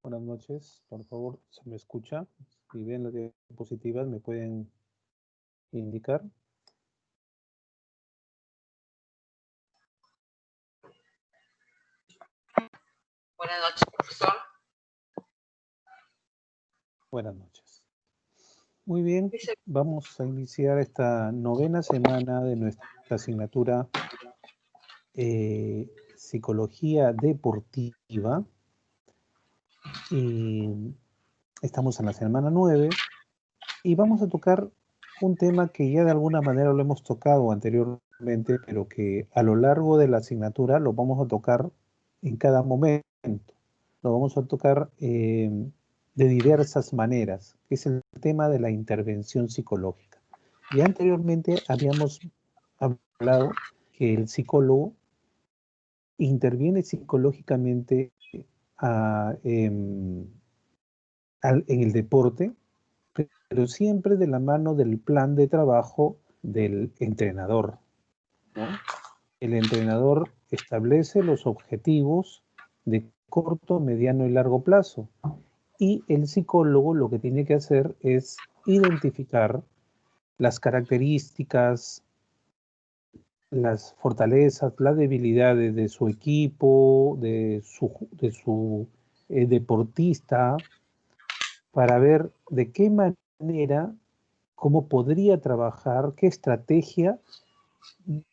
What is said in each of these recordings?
Buenas noches, por favor, ¿se me escucha? Si ven las diapositivas, ¿me pueden indicar? Buenas noches, profesor. Buenas noches. Muy bien, vamos a iniciar esta novena semana de nuestra asignatura Psicología Deportiva. Y estamos en la semana 9 y vamos a tocar un tema que ya de alguna manera lo hemos tocado anteriormente, pero que a lo largo de la asignatura lo vamos a tocar en cada momento. Lo vamos a tocar de diversas maneras, que es el tema de la intervención psicológica. Ya anteriormente habíamos hablado que el psicólogo interviene psicológicamente en el deporte, pero siempre de la mano del plan de trabajo del entrenador, ¿no? El entrenador establece los objetivos de corto, mediano y largo plazo. Y el psicólogo lo que tiene que hacer es identificar las características, las fortalezas, las debilidades de su equipo, de su deportista, para ver de qué manera, cómo podría trabajar, qué estrategia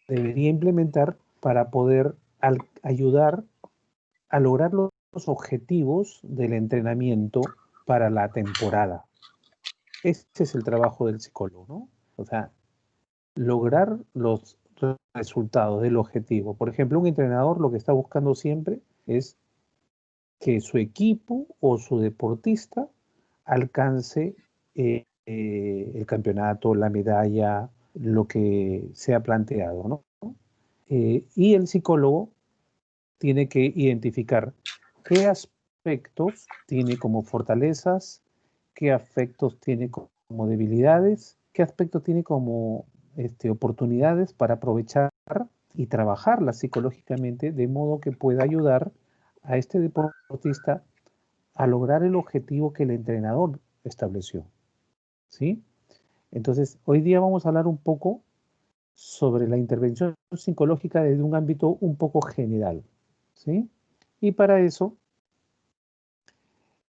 debería implementar para poder ayudar a lograr los objetivos del entrenamiento para la temporada. Ese es el trabajo del psicólogo, ¿no? O sea, lograr los resultados del objetivo. Por ejemplo, un entrenador lo que está buscando siempre es que su equipo o su deportista alcance el campeonato, la medalla, lo que se ha planteado, ¿no? Y el psicólogo tiene que identificar qué aspectos tiene como fortalezas, qué aspectos tiene como debilidades, qué aspectos tiene como oportunidades para aprovechar y trabajarlas psicológicamente de modo que pueda ayudar a este deportista a lograr el objetivo que el entrenador estableció, ¿sí? Entonces, hoy día vamos a hablar un poco sobre la intervención psicológica desde un ámbito un poco general, ¿sí? Y para eso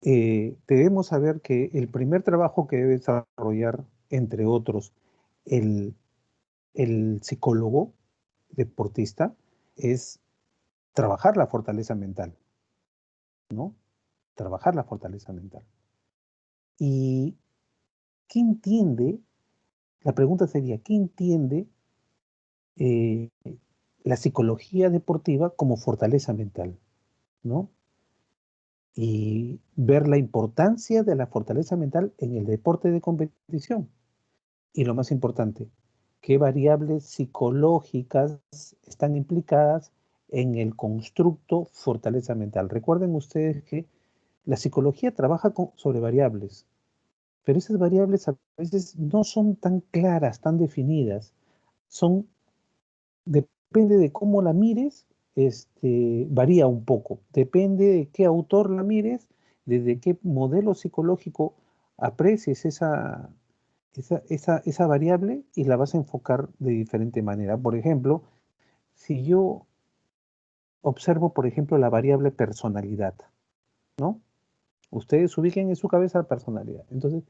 debemos saber que el primer trabajo que debe desarrollar, entre otros, el, el psicólogo deportista es trabajar la fortaleza mental, ¿no? Trabajar la fortaleza mental. ¿Y qué entiende? La pregunta sería, ¿qué entiende eh, la psicología deportiva como fortaleza mental, ¿no? Y ver la importancia de la fortaleza mental en el deporte de competición. Y lo más importante, qué variables psicológicas están implicadas en el constructo fortaleza mental. Recuerden ustedes que la psicología trabaja sobre variables, pero esas variables a veces no son tan claras, tan definidas. Depende de cómo la mires, varía un poco. Depende de qué autor la mires, desde qué modelo psicológico aprecies esa variable y la vas a enfocar de diferente manera. Por ejemplo, si yo observo, por ejemplo, la variable personalidad, ¿no? Ustedes ubiquen en su cabeza la personalidad. Entonces,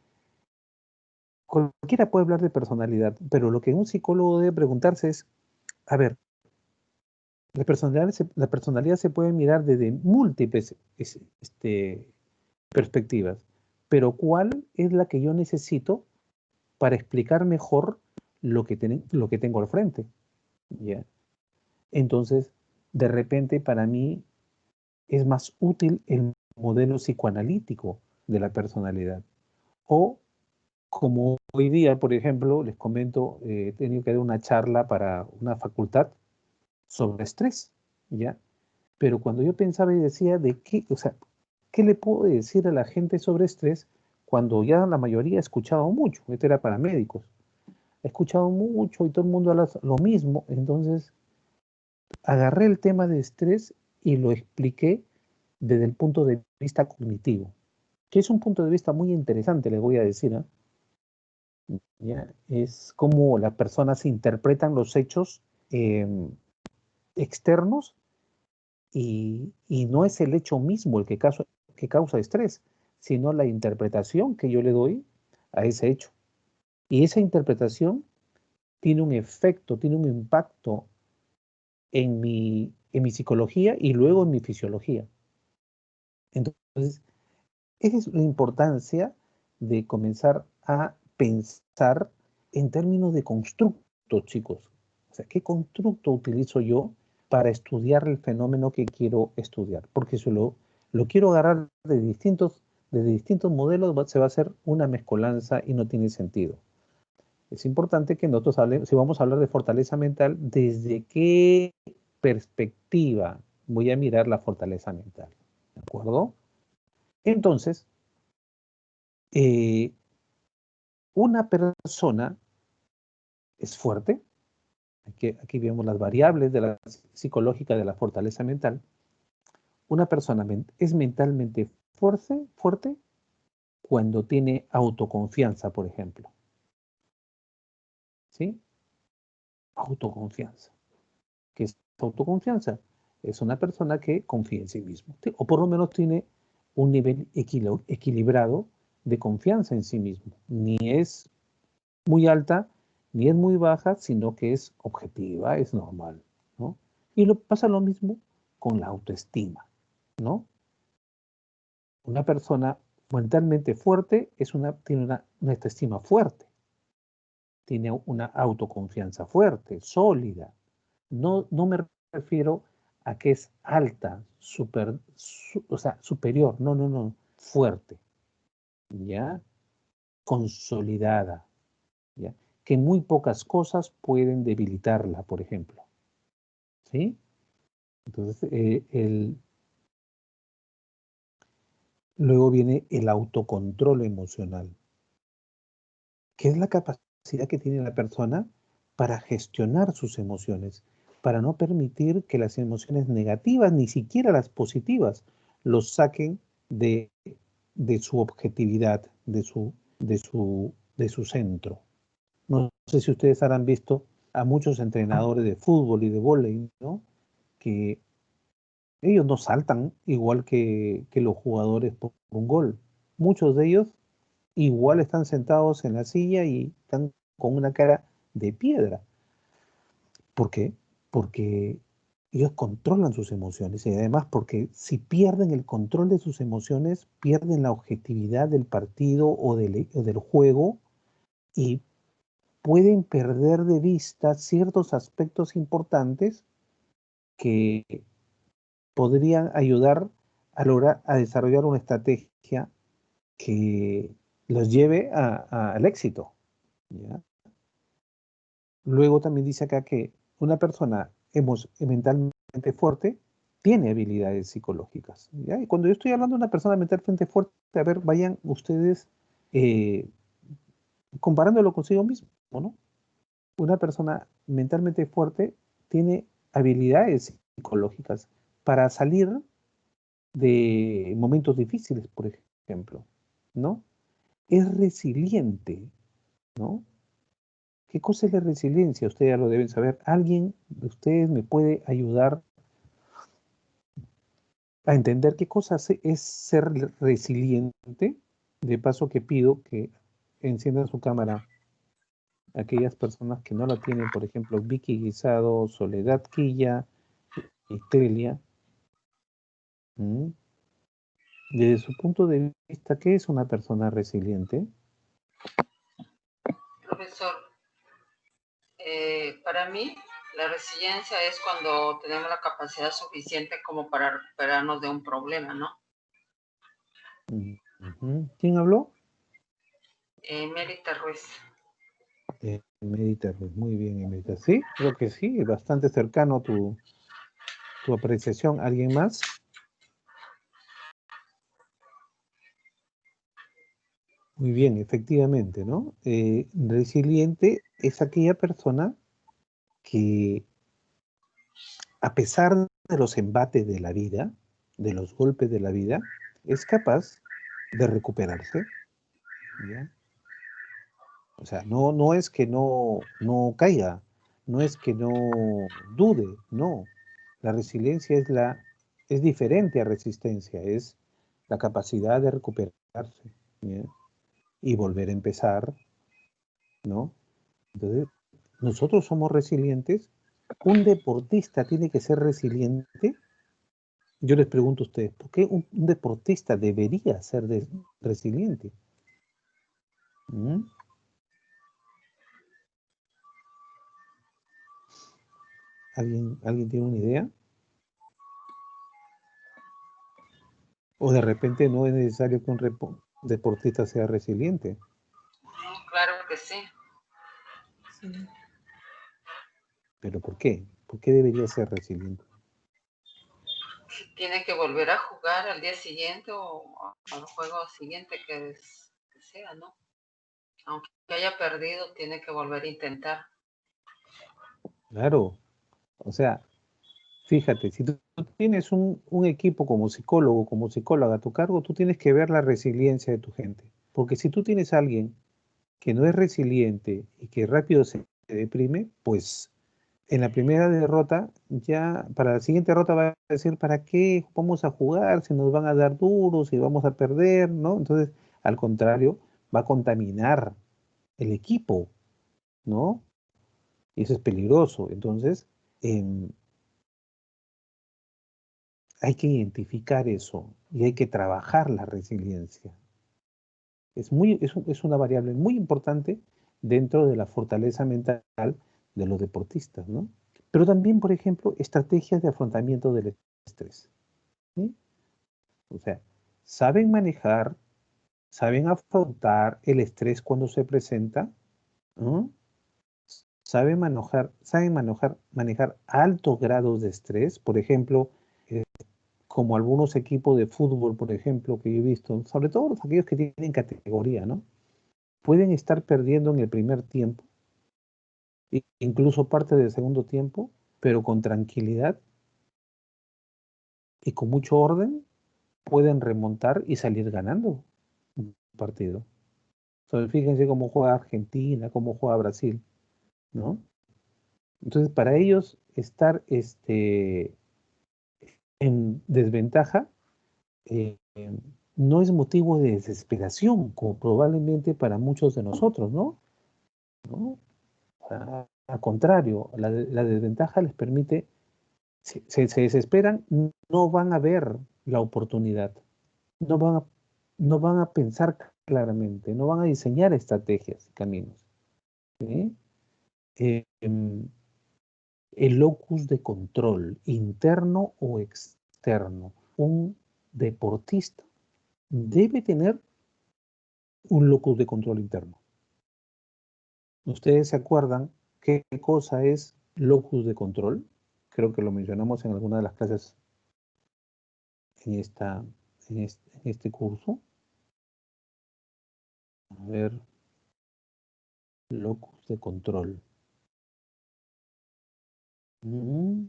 cualquiera puede hablar de personalidad, pero lo que un psicólogo debe preguntarse es, a ver, la personalidad se puede mirar desde múltiples perspectivas, pero ¿cuál es la que yo necesito para explicar mejor lo que tengo al frente? ¿Ya? Entonces, de repente para mí es más útil el modelo psicoanalítico de la personalidad. O como hoy día, por ejemplo, les comento, he tenido que dar una charla para una facultad sobre estrés, ¿ya? Pero cuando yo pensaba y decía de qué, o sea, ¿qué le puedo decir a la gente sobre estrés cuando ya la mayoría ha escuchado mucho? Esto era para médicos. He escuchado mucho y todo el mundo habla lo mismo. Entonces, agarré el tema de estrés y lo expliqué desde el punto de vista cognitivo, que es un punto de vista muy interesante, les voy a decir, ¿eh? ¿Ya? Es como las personas interpretan los hechos externos y no es el hecho mismo el que causa estrés, sino la interpretación que yo le doy a ese hecho. Y esa interpretación tiene un efecto, tiene un impacto en mi psicología y luego en mi fisiología. Entonces, esa es la importancia de comenzar a pensar en términos de constructo, chicos. O sea, ¿qué constructo utilizo yo para estudiar el fenómeno que quiero estudiar? Porque si lo quiero agarrar de distintos modelos, se va a hacer una mezcolanza y no tiene sentido. Es importante que nosotros hablemos, si vamos a hablar de fortaleza mental, ¿desde qué perspectiva voy a mirar la fortaleza mental? ¿De acuerdo? Entonces, una persona es fuerte. Aquí vemos las variables de la psicológica de la fortaleza mental. Una persona es mentalmente fuerte cuando tiene autoconfianza, por ejemplo. ¿Sí? Autoconfianza. ¿Qué es autoconfianza? Es una persona que confía en sí mismo, o por lo menos tiene un nivel equilibrado de confianza en sí mismo. Ni es muy alta, ni es muy baja, sino que es objetiva, es normal, ¿no? Y pasa lo mismo con la autoestima, ¿no? Una persona mentalmente fuerte tiene una autoestima fuerte, tiene una autoconfianza fuerte, sólida. No me refiero a que es alta, o sea, superior, no, fuerte, ¿ya? Consolidada, ¿ya? Que muy pocas cosas pueden debilitarla, por ejemplo, ¿sí? Entonces, luego viene el autocontrol emocional, que es la capacidad que tiene la persona para gestionar sus emociones, para no permitir que las emociones negativas, ni siquiera las positivas, los saquen de su objetividad, de su centro. No sé si ustedes habrán visto a muchos entrenadores de fútbol y de vóley, ¿no? Que ellos no saltan igual que los jugadores por un gol. Muchos de ellos igual están sentados en la silla y están con una cara de piedra. ¿Por qué? Porque ellos controlan sus emociones y además porque si pierden el control de sus emociones, pierden la objetividad del partido o del juego y pueden perder de vista ciertos aspectos importantes que podrían ayudar a desarrollar una estrategia que los lleve al éxito, ¿ya? Luego también dice acá que una persona mentalmente fuerte tiene habilidades psicológicas, ¿ya? Y cuando yo estoy hablando de una persona mentalmente fuerte, a ver, vayan ustedes eh, comparándolo consigo mismo, ¿no? Una persona mentalmente fuerte tiene habilidades psicológicas para salir de momentos difíciles, por ejemplo, ¿no? Es resiliente, ¿no? ¿Qué cosa es la resiliencia? Ustedes ya lo deben saber. ¿Alguien de ustedes me puede ayudar a entender qué cosa es ser resiliente? De paso que pido que enciendan su cámara aquellas personas que no la tienen, por ejemplo, Vicky Guisado, Soledad Quilla y Telia. ¿Mm? Desde su punto de vista, ¿qué es una persona resiliente? Profesor, para mí la resiliencia es cuando tenemos la capacidad suficiente como para recuperarnos de un problema, ¿no? ¿Quién habló? Mérita Ruiz. Emerita, pues muy bien, Emerita. Sí, creo que sí, bastante cercano tu apreciación. ¿Alguien más? Muy bien, efectivamente, ¿no? Resiliente es aquella persona que, a pesar de los embates de la vida, de los golpes de la vida, es capaz de recuperarse, ¿ya? O sea, no es que no caiga, no es que no dude, no. La resiliencia es diferente a resistencia, es la capacidad de recuperarse, ¿ya? Y volver a empezar, ¿no? Entonces, nosotros somos resilientes. ¿Un deportista tiene que ser resiliente? Yo les pregunto a ustedes, ¿por qué un deportista debería ser resiliente? ¿Mm? ¿Alguien tiene una idea? ¿O de repente no es necesario que un deportista sea resiliente? Claro que sí. Sí. ¿Pero por qué? ¿Por qué debería ser resiliente? Tiene que volver a jugar al día siguiente o al juego siguiente que sea, ¿no? Aunque haya perdido, tiene que volver a intentar. Claro, o sea, fíjate, si tú tienes un equipo como psicólogo, como psicóloga a tu cargo, tú tienes que ver la resiliencia de tu gente. Porque si tú tienes a alguien que no es resiliente y que rápido se deprime, pues en la primera derrota, ya para la siguiente derrota va a decir, ¿para qué vamos a jugar si nos van a dar duros y vamos a perder? ¿No? Entonces, al contrario, va a contaminar el equipo, ¿no? Y eso es peligroso. Entonces, em, hay que identificar eso y hay que trabajar la resiliencia. Es una variable muy importante dentro de la fortaleza mental de los deportistas, ¿no? Pero también, por ejemplo, estrategias de afrontamiento del estrés, ¿sí? O sea, saben manejar, saben afrontar el estrés cuando se presenta, ¿no? Saben manejar altos grados de estrés, por ejemplo, como algunos equipos de fútbol, por ejemplo, que yo he visto, sobre todo aquellos que tienen categoría, ¿no? Pueden estar perdiendo en el primer tiempo, incluso parte del segundo tiempo, pero con tranquilidad y con mucho orden pueden remontar y salir ganando un partido. Entonces, fíjense cómo juega Argentina, cómo juega Brasil, ¿no? Entonces, para ellos estar en desventaja eh, no es motivo de desesperación, como probablemente para muchos de nosotros, ¿no? ¿No? Al contrario, la desventaja les permite, se desesperan, no van a ver la oportunidad, no van a, no van a pensar claramente, no van a diseñar estrategias y caminos, ¿sí? Em, el locus de control, interno o externo. Un deportista debe tener un locus de control interno. ¿Ustedes se acuerdan qué cosa es locus de control? Creo que lo mencionamos en alguna de las clases en este curso. A ver, locus de control. Mm,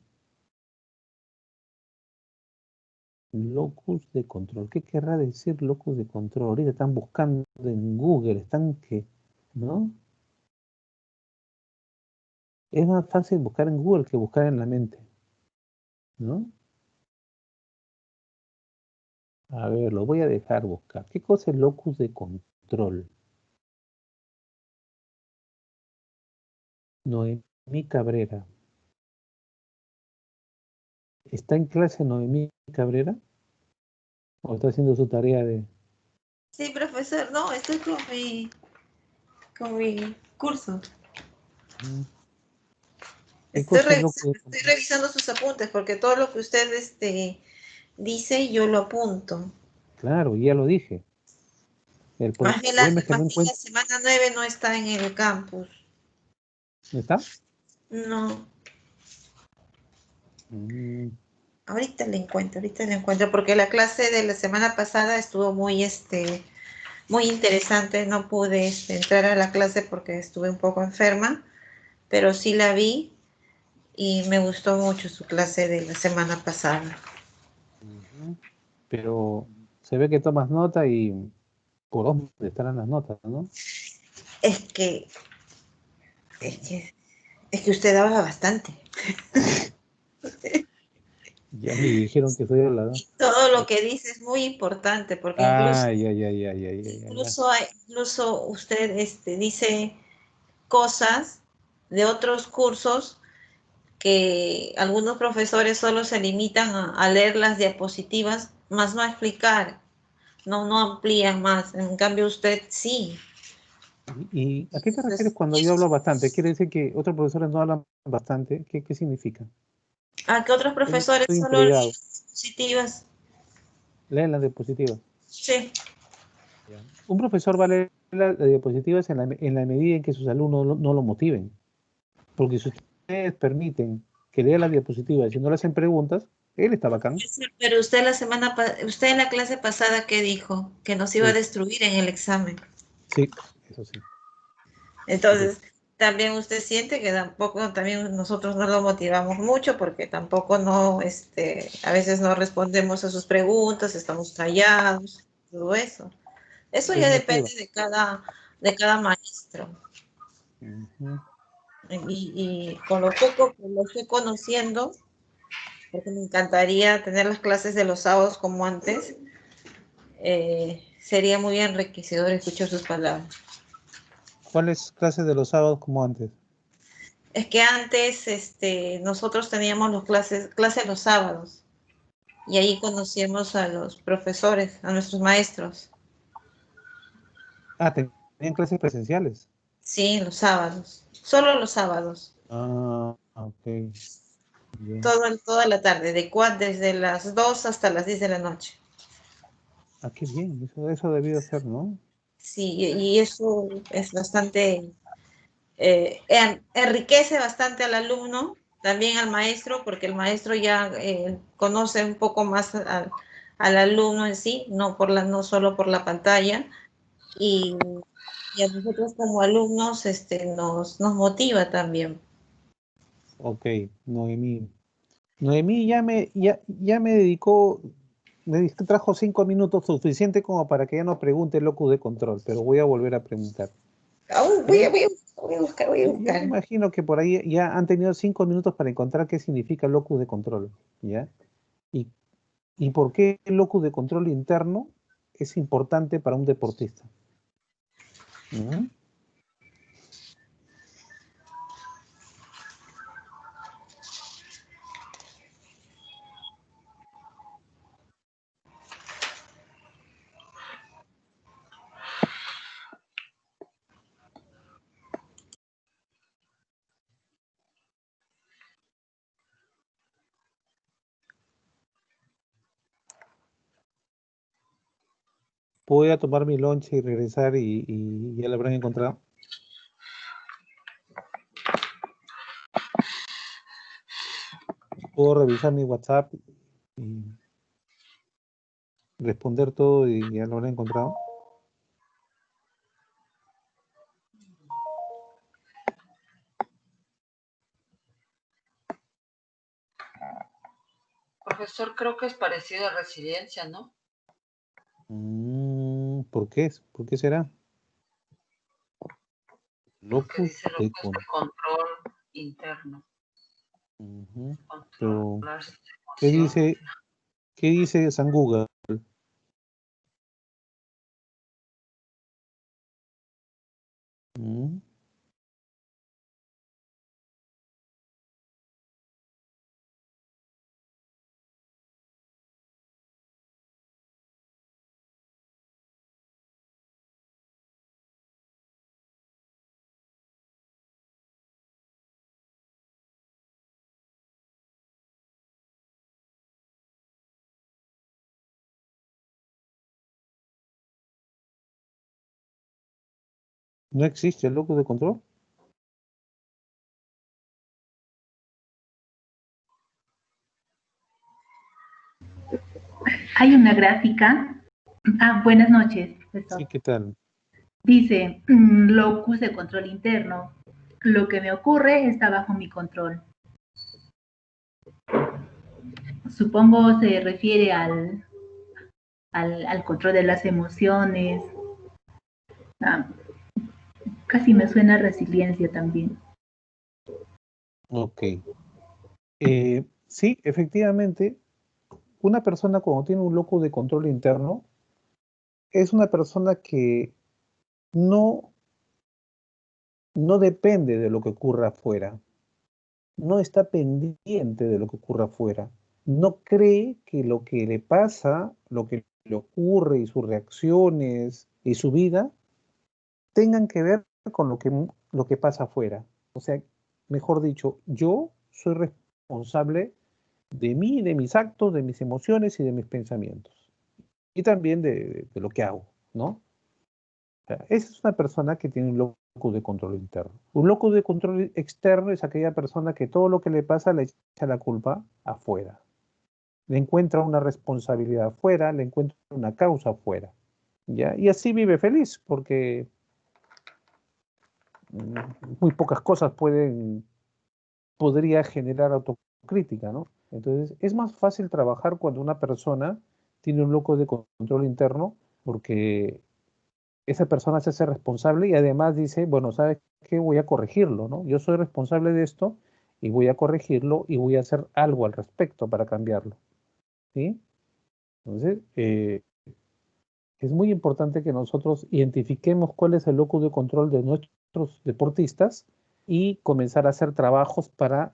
locus de control. ¿Qué querrá decir locus de control? Ahorita están buscando en Google, ¿no? Es más fácil buscar en Google que buscar en la mente, ¿no? A ver, lo voy a dejar buscar. ¿Qué cosa es locus de control? Noemí Cabrera. ¿Está en clase Noemí Cabrera? ¿O está haciendo su tarea de...? Sí, profesor, no, estoy con mi curso. ¿Qué Estoy cosa es locus revisando, de estoy control? revisando sus apuntes porque todo lo que usted dice yo lo apunto. Claro, ya lo dije. El Más bien problema es que no la encuentro... semana 9 no está en el campus. ¿No está? No, Mm, ahorita le encuentro, porque la clase de la semana pasada estuvo muy interesante. No pude entrar a la clase porque estuve un poco enferma, pero sí la vi y me gustó mucho su clase de la semana pasada. pero se ve que tomas nota y por dónde estarán las notas, ¿no? Es que, es que, es que usted habla bastante. Ya me dijeron que soy hablador. Todo lo que dice es muy importante, porque Ay, ay, ay, ay, ay, ay, ay, ay. incluso usted dice cosas de otros cursos que algunos profesores solo se limitan a leer las diapositivas, más no a explicar, no amplían más. En cambio, usted sí. ¿Y a qué te refieres Entonces, cuando yo hablo bastante? ¿Quiere decir que otros profesores no hablan bastante? ¿Qué significa? a que otros profesores Estoy solo leen intrigado. diapositivas. Leen las diapositivas. Sí. Ya. Un profesor va a leer las diapositivas en la medida en que sus alumnos no lo motiven. Porque si ustedes permiten que lea las diapositivas y no le hacen preguntas, él está bacán. Pero usted usted en la clase pasada, ¿qué dijo? Que nos iba a Sí, destruir en el examen. sí, eso sí. Eso Entonces, también usted siente que tampoco, también nosotros no lo motivamos mucho porque tampoco a veces no respondemos a sus preguntas, estamos callados, todo eso. Eso ya desmotiva. depende de cada maestro. Ujú. Y con lo poco que lo estoy conociendo, porque me encantaría tener las clases de los sábados como antes, sería muy enriquecedor escuchar sus palabras. ¿Cuáles clases de los sábados como antes? Es que antes nosotros teníamos clases los sábados y ahí conocíamos a los profesores, a nuestros maestros. Ah, tenían clases presenciales. Sí, los sábados, solo los sábados, Ah, ok. Bien. toda la tarde, desde las 2 hasta las 10 de la noche. Ah, qué bien. Eso debió ser, ¿no? Sí, y eso es bastante, enriquece bastante al alumno, también al maestro, porque el maestro ya conoce un poco más al alumno en sí, no solo por la pantalla, y, y a nosotros como alumnos nos motiva también. Ok, Noemí. Noemí ya me dedicó, trajo 5 minutos suficiente como para que ya no pregunte el locus de control, pero voy a volver a preguntar. Aún ¿Ya? voy a buscar, voy a Yo me buscar. imagino que por ahí ya han tenido 5 minutos para encontrar qué significa locus de control, ¿ya? Y, y por qué el locus de control interno es importante para un deportista. ¿Mm? ¿Puedo ir a tomar mi lonche y regresar y ya lo habrán encontrado? ¿Puedo revisar mi WhatsApp y responder todo y ya lo habrán encontrado? Profesor, creo que es parecido a resiliencia, ¿no? ¿Por qué? ¿Por qué será? Porque Locus dice lo de que es de control interno, Ujú. Pero, controlar sus ¿qué emociones. dice, qué dice San Google? Mm, ¿No existe el locus de control? Hay una gráfica. Buenas noches, profesor. Sí, ¿qué tal? Dice, locus de control interno. Lo que me ocurre está bajo mi control. Supongo se refiere al control de las emociones. Ah, casi me suena a resiliencia también. Ok. Sí, efectivamente, una persona cuando tiene un locus de control interno es una persona que no, no depende de lo que ocurra afuera, no está pendiente de lo que ocurra afuera, no cree que lo que le pasa, lo que le ocurre y sus reacciones y su vida tengan que ver con lo que pasa afuera. O sea, mejor dicho, yo soy responsable de mí, de mis actos, de mis emociones y de mis pensamientos. Y también de lo que hago, ¿no? O sea, esa es una persona que tiene un locus de control interno. Un locus de control externo es aquella persona que todo lo que le pasa le echa la culpa afuera. Le encuentra una responsabilidad afuera, le encuentra una causa afuera. ¿Ya? Y así vive feliz, porque muy pocas cosas podría generar autocrítica, ¿no? Entonces, es más fácil trabajar cuando una persona tiene un locus de control interno, porque esa persona se hace responsable y además dice, bueno, ¿sabes qué? Voy a corregirlo, ¿no? Yo soy responsable de esto y voy a corregirlo y voy a hacer algo al respecto para cambiarlo, ¿sí? Entonces, es muy importante que nosotros identifiquemos cuál es el locus de control de nuestros deportistas y comenzar a hacer trabajos para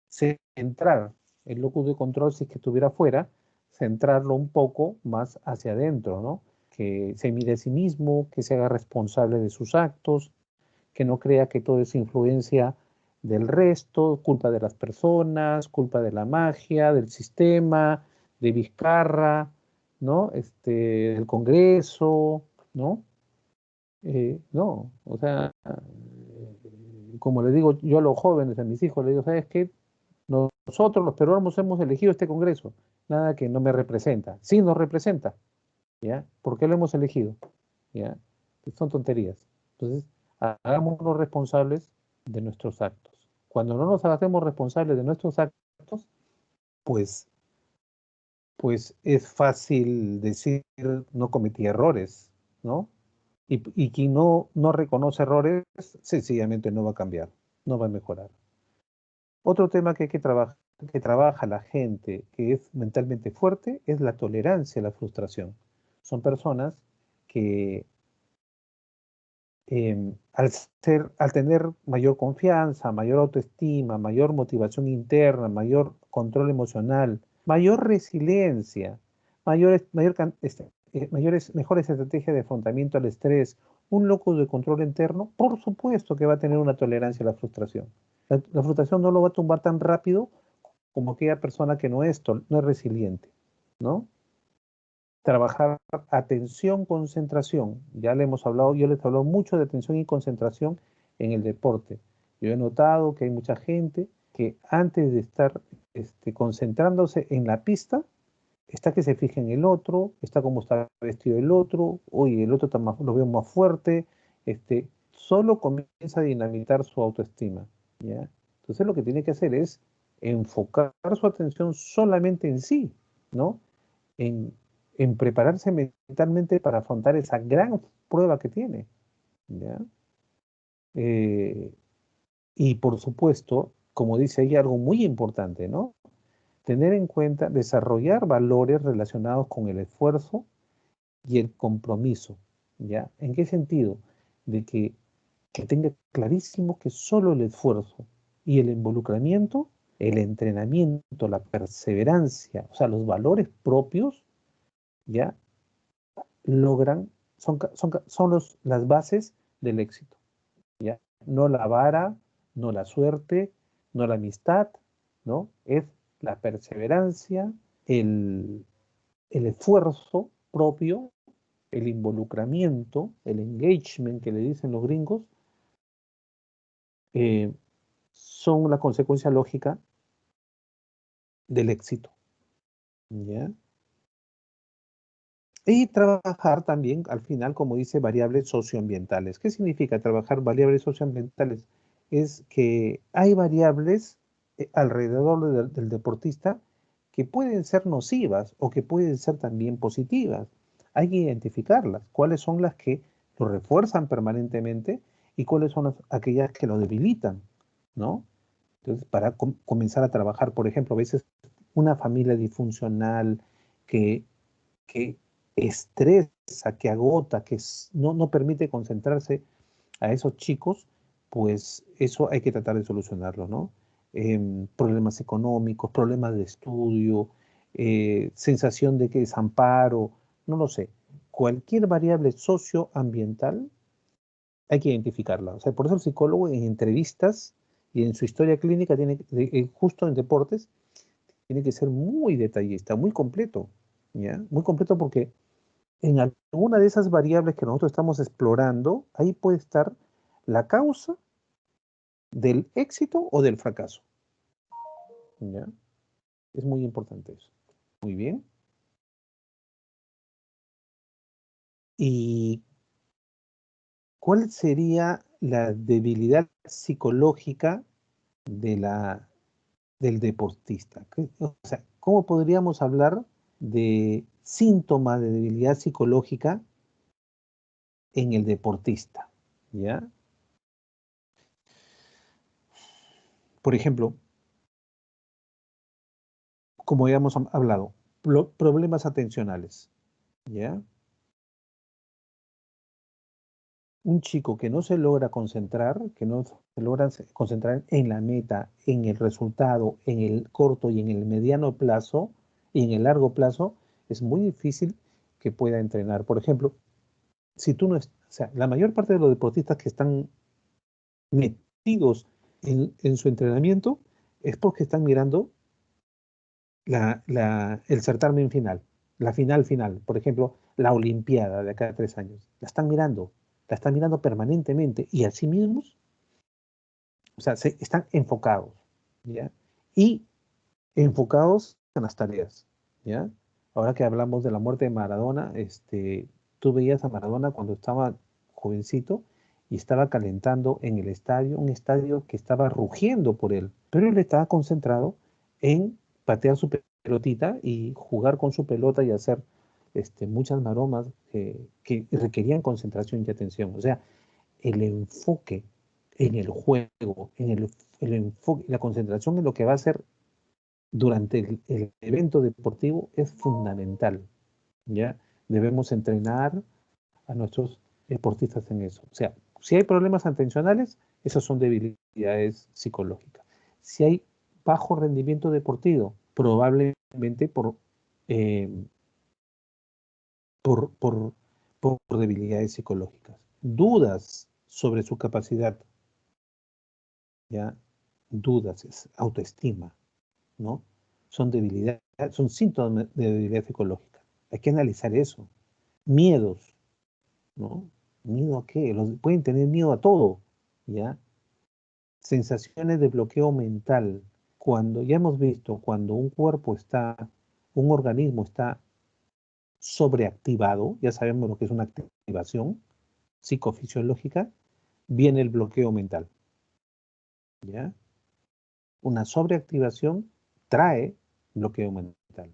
centrar el locus de control, si es que estuviera fuera, centrarlo un poco más hacia adentro, ¿no? Que se mire a sí mismo, que se haga responsable de sus actos, que no crea que todo es influencia del resto, culpa de las personas, culpa de la magia, del sistema, de Vizcarra, ¿no? Del Congreso, ¿no? No, o sea, como le digo yo a los jóvenes, a mis hijos, les digo, ¿sabes qué? Nosotros los peruanos hemos elegido este Congreso, nada que no me representa. Sí nos representa, ¿ya? ¿Por qué lo hemos elegido? ¿Ya? Pues son tonterías. Entonces, hagámonos responsables de nuestros actos. Cuando no nos hacemos responsables de nuestros actos, pues, pues es fácil decir no cometí errores, ¿no? Y quien no reconoce errores, sencillamente no va a cambiar, no va a mejorar. Otro tema que trabaja la gente que es mentalmente fuerte es la tolerancia a la frustración. Son personas que al tener mayor confianza, mayor autoestima, mayor motivación interna, mayor control emocional, mayor resiliencia, mejores estrategias de afrontamiento al estrés, un locus de control interno, por supuesto que va a tener una tolerancia a la frustración. La frustración no lo va a tumbar tan rápido como aquella persona que no es resiliente, ¿no? Trabajar atención, concentración. Ya le hemos hablado, yo les he hablado mucho de atención y concentración en el deporte. Yo he notado que hay mucha gente que antes de estar concentrándose en la pista, está que se fija en el otro, está como está vestido el otro, oye, el otro está lo veo más fuerte, solo comienza a dinamitar su autoestima, ¿ya? Entonces lo que tiene que hacer es enfocar su atención solamente en sí, ¿no? En, en prepararse mentalmente para afrontar esa gran prueba que tiene, ¿ya? Eh, y por supuesto, como dice ahí, algo muy importante, ¿no? Tener en cuenta, desarrollar valores relacionados con el esfuerzo y el compromiso, ¿ya? ¿En qué sentido? De que tenga clarísimo que solo el esfuerzo y el involucramiento, el entrenamiento, la perseverancia, o sea, los valores propios, ¿ya? Logran, son las bases del éxito, ¿ya? No la vara, no la suerte, no la amistad, ¿no? Es la perseverancia, el esfuerzo propio, el involucramiento, el engagement que le dicen los gringos, eh, son la consecuencia lógica del éxito, ¿ya? Y trabajar también, al final, como dice, variables socioambientales. ¿Qué significa trabajar variables socioambientales? Es que hay variables alrededor del deportista que pueden ser nocivas o que pueden ser también positivas. Hay que identificarlas. ¿Cuáles son las que lo refuerzan permanentemente y cuáles son aquellas que lo debilitan, ¿no? Entonces, para comenzar a trabajar, por ejemplo, a veces una familia disfuncional que estresa, que agota, que no permite concentrarse a esos chicos, pues eso hay que tratar de solucionarlo, ¿no? Problemas económicos, problemas de estudio, sensación de que desamparo, no lo sé. Cualquier variable socioambiental hay que identificarla. O sea, por eso el psicólogo en entrevistas y en su historia clínica, justo en deportes, tiene que ser muy detallista, muy completo, ¿ya? Muy completo porque en alguna de esas variables que nosotros estamos explorando, ahí puede estar la causa del éxito o del fracaso, ¿ya? Es muy importante eso. Muy bien. ¿Y cuál sería la debilidad psicológica del deportista? O sea, ¿cómo podríamos hablar de síntomas de debilidad psicológica en el deportista? ¿Ya? Por ejemplo, como ya hemos hablado, problemas atencionales. ¿Ya? Un chico que no se logra concentrar, que no se logra concentrar en la meta, en el resultado, en el corto y en el mediano plazo y en el largo plazo, es muy difícil que pueda entrenar. Por ejemplo, si tú no o sea, la mayor parte de los deportistas que están metidos en su entrenamiento es porque están mirando el certamen final, la final, por ejemplo, la Olimpiada de acá a 3 años. La están mirando permanentemente y a sí mismos, o sea, están enfocados, ¿ya? Y enfocados en las tareas, ¿ya? Ahora que hablamos de la muerte de Maradona, tú veías a Maradona cuando estaba jovencito y estaba calentando en el estadio, un estadio que estaba rugiendo por él, pero él estaba concentrado en patear su pelotita y jugar con su pelota y hacer muchas maromas que requerían concentración y atención. O sea, el enfoque en el juego, el enfoque, la concentración en lo que va a hacer durante el evento deportivo es fundamental, ¿ya? Debemos entrenar a nuestros deportistas en eso. O sea, si hay problemas atencionales, esas son debilidades psicológicas. Si hay bajo rendimiento deportivo, probablemente eh, por debilidades psicológicas. Dudas sobre su capacidad, ¿ya? Dudas, es autoestima, ¿no? Son síntomas de debilidad psicológica. Hay que analizar eso. Miedos, ¿no? ¿Miedo a qué? Pueden tener miedo a todo, ¿ya? Sensaciones de bloqueo mental. Ya hemos visto, cuando un organismo está sobreactivado, ya sabemos lo que es una activación psicofisiológica, viene el bloqueo mental, ¿ya? Una sobreactivación trae bloqueo mental.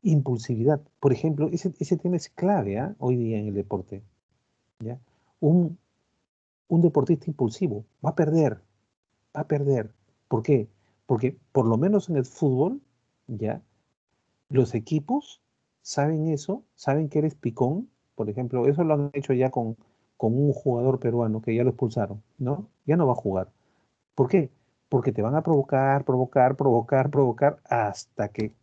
Impulsividad, por ejemplo, ese tema es clave, ¿ah? Hoy día en el deporte, ¿ya? Un deportista impulsivo va a perder. ¿Por qué? Porque por lo menos en el fútbol, ¿ya? Los equipos saben eso, saben que eres picón. Por ejemplo, eso lo han hecho ya con un jugador peruano que ya lo expulsaron, ¿no? Ya no va a jugar. ¿Por qué? Porque te van a provocar hasta que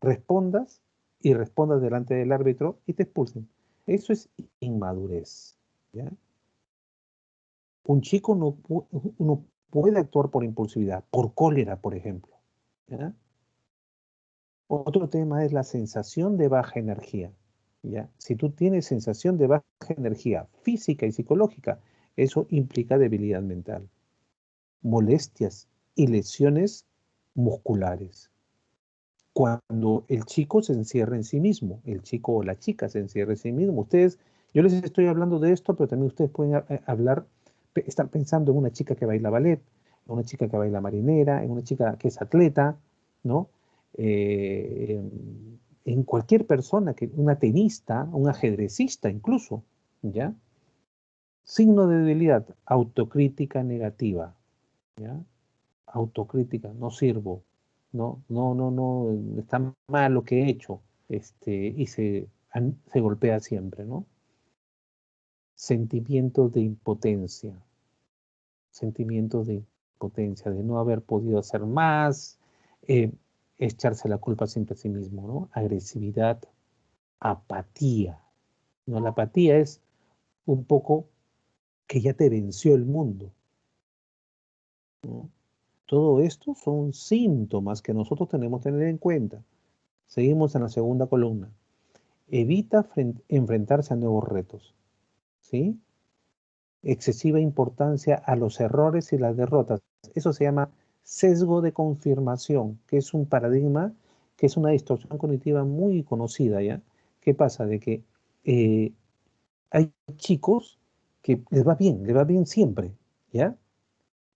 respondas delante del árbitro y te expulsen. Eso es inmadurez, ¿ya? Un chico no puede actuar por impulsividad, por cólera, por ejemplo, ¿ya? Otro tema es la sensación de baja energía, ¿ya? Si tú tienes sensación de baja energía física y psicológica, eso implica debilidad mental, molestias y lesiones musculares. Cuando el chico se encierra en sí mismo, el chico o la chica se encierra en sí mismo. Yo les estoy hablando de esto, pero también ustedes pueden estar pensando en una chica que baila ballet, en una chica que baila marinera, en una chica que es atleta, ¿no? en cualquier persona, una tenista, un ajedrecista incluso, ¿ya? Signo de debilidad, autocrítica negativa, ¿ya? Autocrítica, no sirvo, no, está mal lo que he hecho, y se golpea siempre, ¿no? Sentimientos de impotencia, de no haber podido hacer más, echarse la culpa siempre a sí mismo, ¿no? Agresividad, apatía, ¿no? La apatía es un poco que ya te venció el mundo, ¿no? Todo esto son síntomas que nosotros tenemos que tener en cuenta. Seguimos en la segunda columna. Evita enfrentarse a nuevos retos, ¿sí? Excesiva importancia a los errores y las derrotas. Eso se llama sesgo de confirmación, que es un paradigma, que es una distorsión cognitiva muy conocida, ¿ya? ¿Qué pasa? De que hay chicos que les va bien siempre, ¿ya?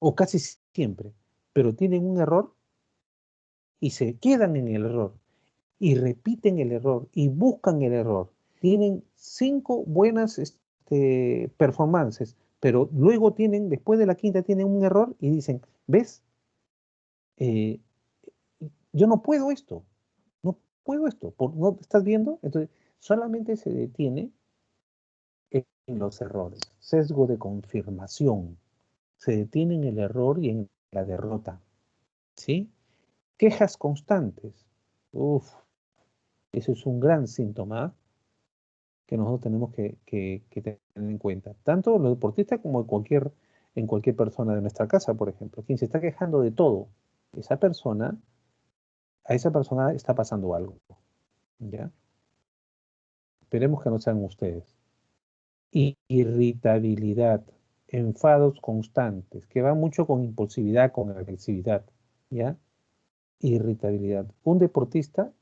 O casi siempre, pero tienen un error y se quedan en el error y repiten el error y buscan el error. Tienen 5 buenas performances, pero luego después de la quinta tienen un error y dicen, ¿ves? Eh, yo no puedo esto, ¿no estás viendo? Entonces, solamente se detiene en los errores, sesgo de confirmación, se detiene en el error y en la derrota, ¿sí? Quejas constantes, uf, eso es un gran síntoma que nosotros tenemos que tener en cuenta, tanto los deportistas como en cualquier persona de nuestra casa, por ejemplo, quien se está quejando de todo, a esa persona está pasando algo, ¿ya? Esperemos que no sean ustedes. Irritabilidad, enfados constantes, que va mucho con impulsividad, con agresividad, ¿ya? Irritabilidad. Un deportista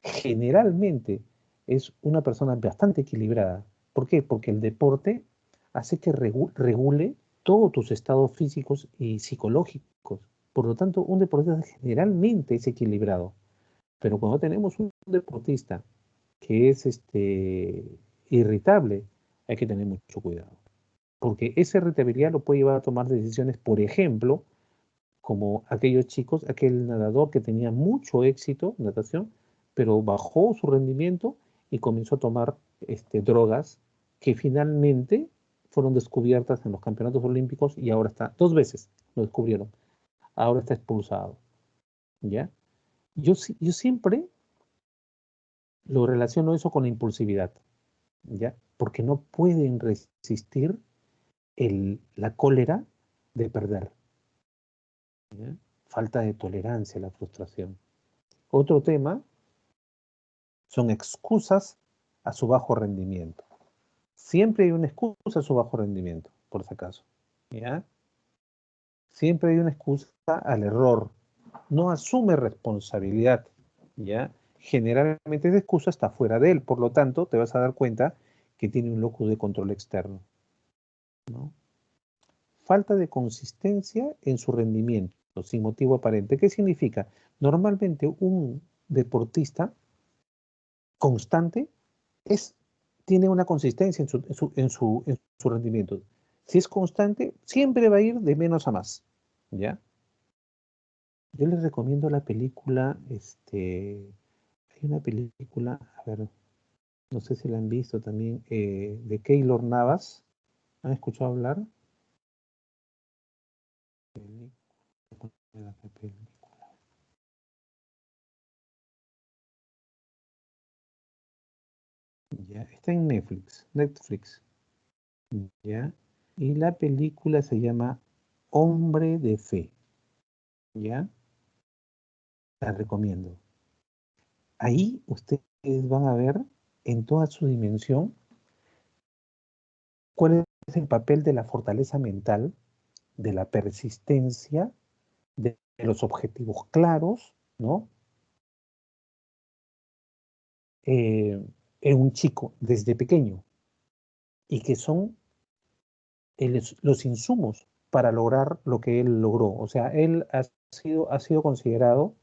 generalmente es una persona bastante equilibrada. ¿Por qué? Porque el deporte hace que regule todos tus estados físicos y psicológicos. Por lo tanto, un deportista generalmente es equilibrado. Pero cuando tenemos un deportista que es irritable, hay que tener mucho cuidado. Porque esa irritabilidad lo puede llevar a tomar decisiones, por ejemplo, como aquellos chicos, aquel nadador que tenía mucho éxito en natación, pero bajó su rendimiento y comenzó a tomar drogas que finalmente fueron descubiertas en los campeonatos olímpicos y ahora está, 2 veces lo descubrieron, ahora está expulsado, ¿ya? Yo siempre lo relaciono eso con la impulsividad, ¿ya? Porque no pueden resistir la cólera de perder, ¿ya? Falta de tolerancia a la frustración. Otro tema son excusas a su bajo rendimiento. Siempre hay una excusa a su bajo rendimiento, por si acaso, ¿ya? Siempre hay una excusa al error. No asume responsabilidad, ¿ya? Generalmente esa excusa está fuera de él, por lo tanto, te vas a dar cuenta que tiene un locus de control externo, ¿no? Falta de consistencia en su rendimiento, sin motivo aparente. ¿Qué significa? Normalmente un deportista constante tiene una consistencia en su rendimiento. Si es constante, siempre va a ir de menos a más, ¿ya? Yo les recomiendo la película, hay una película, a ver, no sé si la han visto también, de Keylor Navas. ¿Han escuchado hablar? Ya, está en Netflix, ¿ya? Y la película se llama Hombre de Fe, ¿ya? La recomiendo. Ahí ustedes van a ver en toda su dimensión cuál es el papel de la fortaleza mental, de la persistencia, de los objetivos claros, ¿no? En un chico desde pequeño y que son los insumos para lograr lo que él logró. O sea, él ha sido considerado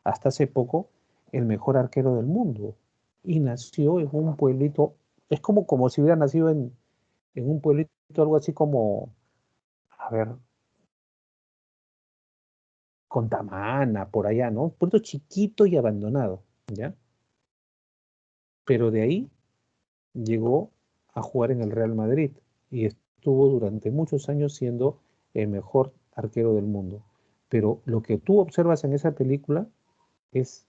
hasta hace poco, el mejor arquero del mundo. Y nació en un pueblito, es como si hubiera nacido en un pueblito, algo así como, a ver, Contamana, por allá, ¿no? Un pueblito chiquito y abandonado, ¿ya? Pero de ahí llegó a jugar en el Real Madrid y estuvo durante muchos años siendo el mejor arquero del mundo. Pero lo que tú observas en esa película es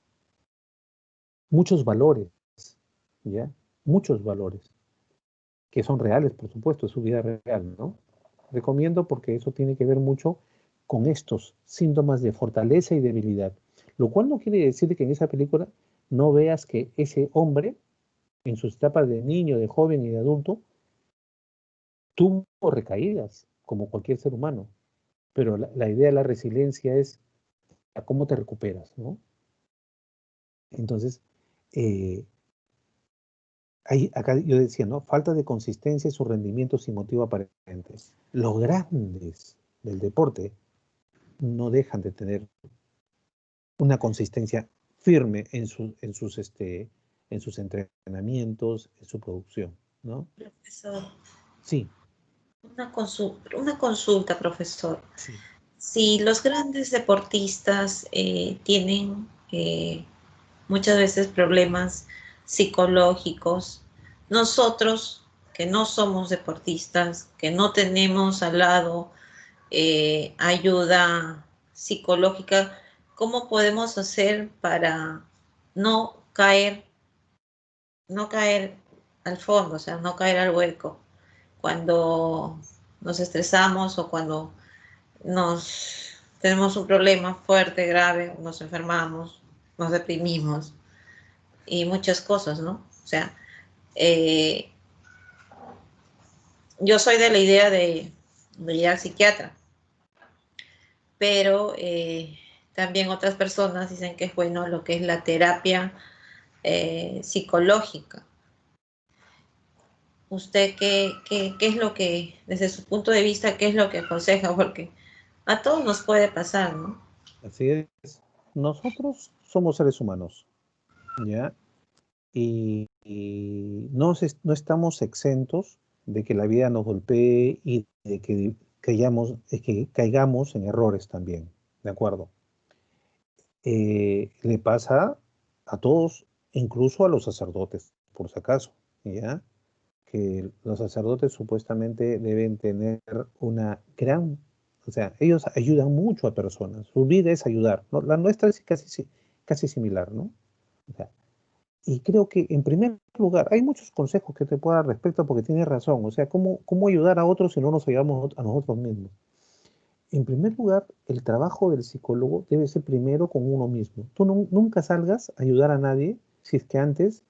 muchos valores, ¿ya? Muchos valores, que son reales, por supuesto, es su vida real, ¿no? Recomiendo porque eso tiene que ver mucho con estos síntomas de fortaleza y debilidad. Lo cual no quiere decir que en esa película no veas que ese hombre, en sus etapas de niño, de joven y de adulto, tuvo recaídas, como cualquier ser humano. Pero la idea de la resiliencia es a cómo te recuperas, ¿no? Entonces, eh, acá yo decía, ¿no? Falta de consistencia en su rendimiento sin motivo aparente. Los grandes del deporte no dejan de tener una consistencia firme en sus entrenamientos, en su producción, ¿no? Profesor, Sí, una consulta, profesor. sí. Si los grandes deportistas tienen muchas veces problemas psicológicos, nosotros que no somos deportistas, que no tenemos al lado ayuda psicológica, ¿cómo podemos hacer para no caer, no caer al fondo, o sea, no caer al hueco cuando nos estresamos o cuando nos tenemos un problema fuerte, grave, nos enfermamos, nos deprimimos y muchas cosas, ¿no? O sea, eh, yo soy de la idea de ir al psiquiatra, pero también otras personas dicen que es bueno lo que es la terapia psicológica. ¿Usted qué es lo que, desde su punto de vista, qué es lo que aconseja? Porque a todos nos puede pasar, ¿no? Así es. Nosotros somos seres humanos, ¿ya? Y no estamos exentos de que la vida nos golpee y de que caigamos en errores también, ¿de acuerdo? Le pasa a todos, incluso a los sacerdotes, por si acaso, ¿ya? Que los sacerdotes supuestamente deben tener una gran, o sea, ellos ayudan mucho a personas, su vida es ayudar, ¿no? La nuestra es casi similar, ¿no? O sea, y creo que en primer lugar, hay muchos consejos que te puedo dar respecto porque tienes razón, o sea, ¿cómo ayudar a otros si no nos ayudamos a nosotros mismos? En primer lugar, el trabajo del psicólogo debe ser primero con uno mismo. Tú nunca salgas a ayudar a nadie si es que antes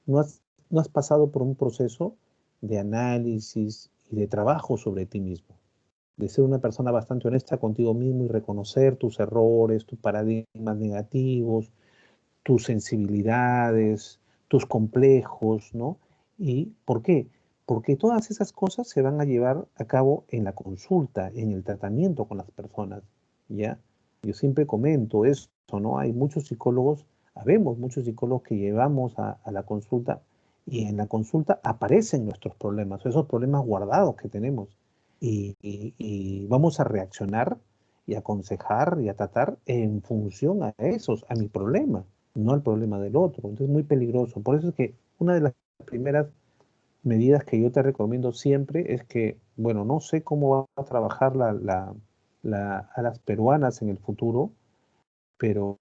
no has pasado por un proceso de análisis y de trabajo sobre ti mismo. De ser una persona bastante honesta contigo mismo y reconocer tus errores, tus paradigmas negativos, tus sensibilidades, tus complejos, ¿no? ¿Y por qué? Porque todas esas cosas se van a llevar a cabo en la consulta, en el tratamiento con las personas, ¿ya? Yo siempre comento eso, ¿no? Hay muchos psicólogos, habemos muchos psicólogos que llevamos a la consulta y en la consulta aparecen nuestros problemas, esos problemas guardados que tenemos y vamos a reaccionar y aconsejar y a tratar en función a esos, a mi problema, no al problema del otro. Entonces es muy peligroso. Por eso es que una de las primeras medidas que yo te recomiendo siempre es que, bueno, no sé cómo va a trabajar a las peruanas en el futuro, pero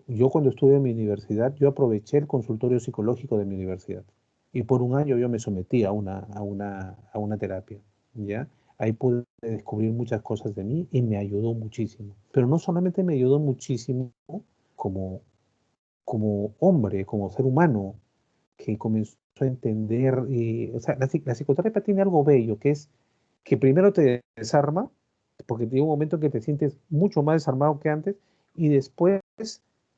yo cuando estuve en mi universidad, yo aproveché el consultorio psicológico de mi universidad. Y por un año yo me sometí a una terapia, ¿ya? Ahí pude descubrir muchas cosas de mí y me ayudó muchísimo. Pero no solamente me ayudó muchísimo como, como hombre, como ser humano, que comenzó a entender, y, o sea, la psicoterapia tiene algo bello, que es que primero te desarma, porque tiene un momento en que te sientes mucho más desarmado que antes, y después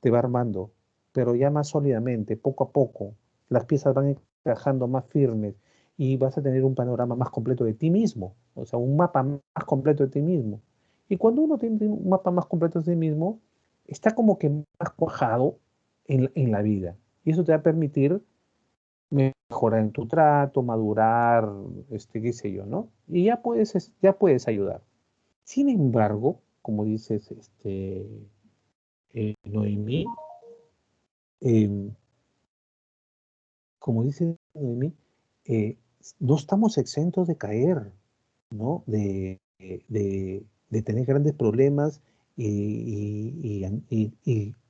te va armando, pero ya más sólidamente, poco a poco, las piezas van encajando más firmes y vas a tener un panorama más completo de ti mismo, o sea, un mapa más completo de ti mismo. Y cuando uno tiene un mapa más completo de sí mismo, está como que más cuajado en la vida. Y eso te va a permitir mejorar en tu trato, madurar, qué sé yo, ¿no? Y ya puedes ayudar. Sin embargo, como dices, Noemí, em, como dice Noemí, eh, no estamos exentos de caer, ¿no? De tener grandes problemas y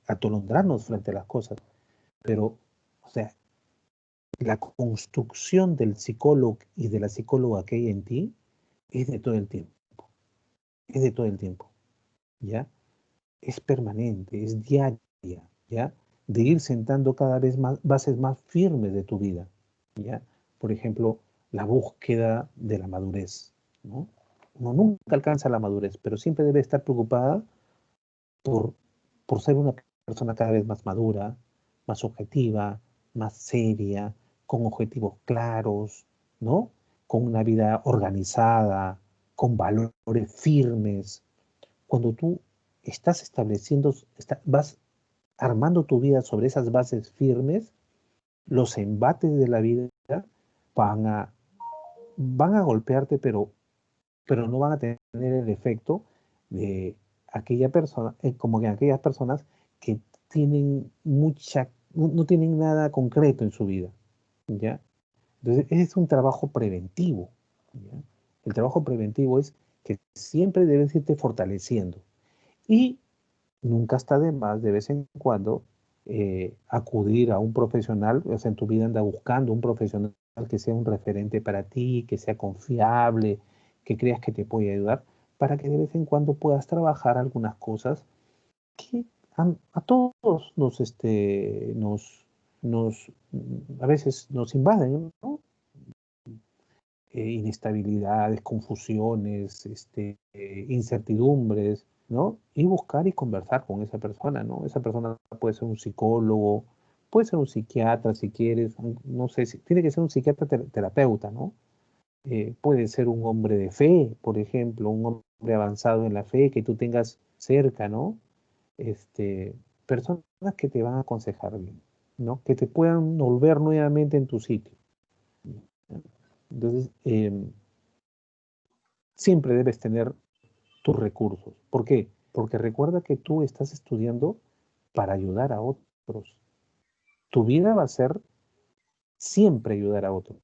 atolondrarnos frente a las cosas. Pero, o sea, la construcción del psicólogo y de la psicóloga que hay en ti es de todo el tiempo, es de todo el tiempo, ¿ya? Es permanente, es diaria, ¿ya? De ir sentando cada vez más bases más firmes de tu vida, ¿ya? Por ejemplo, la búsqueda de la madurez, ¿no? Uno nunca alcanza la madurez, pero siempre debe estar preocupada por, por ser una persona cada vez más madura, más objetiva, más seria, con objetivos claros, ¿no? Con una vida organizada, con valores firmes. Cuando tú estás estableciendo, vas armando tu vida sobre esas bases firmes, los embates de la vida van a, van a golpearte, pero no van a tener el efecto de aquella persona, como que aquellas personas que tienen no tienen nada concreto en su vida, ¿ya? Entonces, ese es un trabajo preventivo, ¿ya? El trabajo preventivo es que siempre debes irte fortaleciendo y nunca está de más de vez en cuando acudir a un profesional, o sea, en tu vida anda buscando un profesional que sea un referente para ti, que sea confiable, que creas que te puede ayudar, para que de vez en cuando puedas trabajar algunas cosas que a todos a veces nos invaden, ¿no? Inestabilidades, confusiones, incertidumbres, ¿no? Y buscar y conversar con esa persona, ¿no? Esa persona puede ser un psicólogo, puede ser un psiquiatra si quieres, no sé, si, tiene que ser un psiquiatra terapeuta, ¿no? Puede ser un hombre de fe, por ejemplo, un hombre avanzado en la fe que tú tengas cerca, ¿no? Personas que te van a aconsejar bien, ¿no? Que te puedan volver nuevamente en tu sitio. Entonces, siempre debes tener tus recursos. ¿Por qué? Porque recuerda que tú estás estudiando para ayudar a otros. Tu vida va a ser siempre ayudar a otros.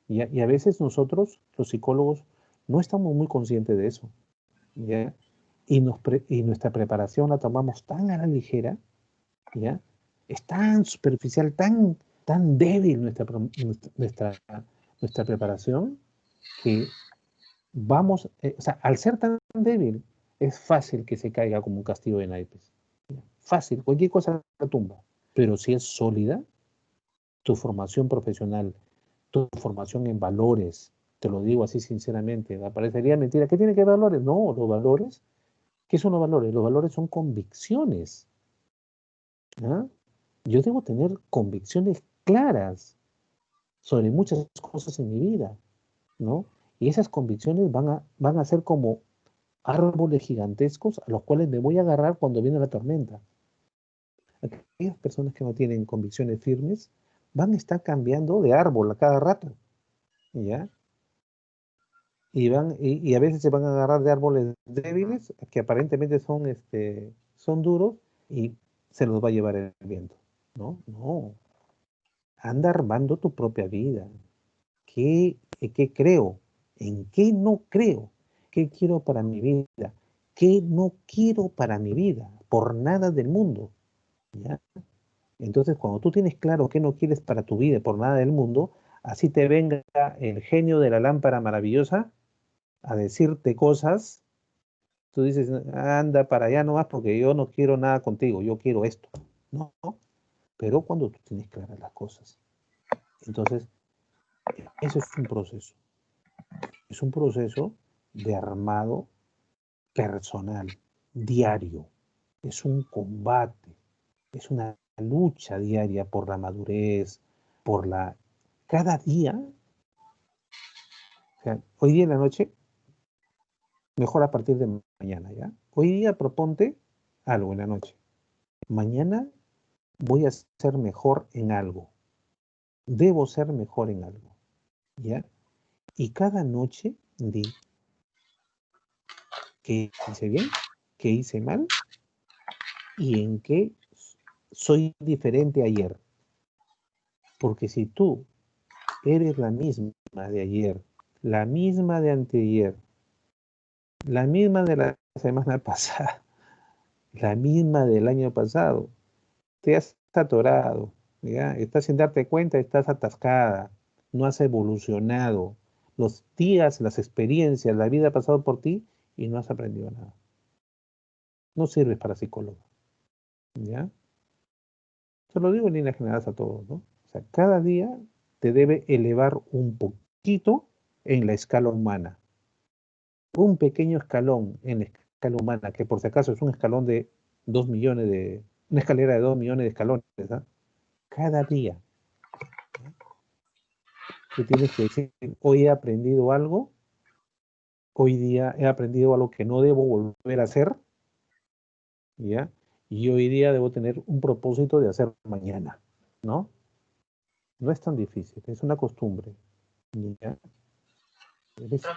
Y a veces nosotros, los psicólogos, no estamos muy conscientes de eso, ¿ya? Y nuestra preparación la tomamos tan a la ligera, ¿ya? Es tan superficial, tan débil nuestra preparación que vamos, o sea, al ser tan débil, es fácil que se caiga como un castillo de naipes. Fácil, cualquier cosa la tumba. Pero si es sólida, tu formación profesional, tu formación en valores, te lo digo así sinceramente, parecería mentira. ¿Qué tiene que ver valores? No, los valores, ¿qué son los valores? Los valores son convicciones. ¿Ah? Yo debo tener convicciones claras sobre muchas cosas en mi vida, ¿no? Y esas convicciones van a ser como árboles gigantescos a los cuales me voy a agarrar cuando viene la tormenta. Aquellas personas que no tienen convicciones firmes van a estar cambiando de árbol a cada rato, ¿ya? Y a veces se van a agarrar de árboles débiles que aparentemente son duros y se los va a llevar el viento. No, no. Anda armando tu propia vida. ¿Qué creo? ¿En qué no creo? ¿Qué quiero para mi vida? ¿Qué no quiero para mi vida? Por nada del mundo, ¿ya? Entonces, cuando tú tienes claro qué no quieres para tu vida por nada del mundo, así te venga el genio de la lámpara maravillosa a decirte cosas, tú dices, anda para allá nomás porque yo no quiero nada contigo, yo quiero esto. No, pero cuando tú tienes claras las cosas. Entonces, eso es un proceso de armado personal, diario. Es un combate, es una lucha diaria por la madurez, por la... Cada día, o sea, hoy día en la noche, mejor a partir de mañana, ¿ya? Hoy día proponte algo en la noche. mañana voy a ser mejor en algo. Debo ser mejor en algo, ¿ya? Y cada noche di qué hice bien, qué hice mal y en qué soy diferente ayer. Porque si tú eres la misma de ayer, la misma de anteayer, la misma de la semana pasada, la misma del año pasado, te has atorado, ¿ya? Estás sin darte cuenta, estás atascada, no has evolucionado. Los días, las experiencias, la vida ha pasado por ti y no has aprendido nada. No sirves para psicólogo, ¿ya? Se lo digo en líneas generales a todos, ¿no? O sea, cada día te debe elevar un poquito en la escala humana. Un pequeño escalón en la escala humana, que por si acaso es un escalón de 2 millones una escalera de 2 millones de escalones, ¿ah? Cada día. Tú tienes que decir, hoy he aprendido algo, hoy día he aprendido algo que no debo volver a hacer, ¿ya? Y hoy día debo tener un propósito de hacer mañana, ¿no? No es tan difícil, es una costumbre, ¿ya? Profesor,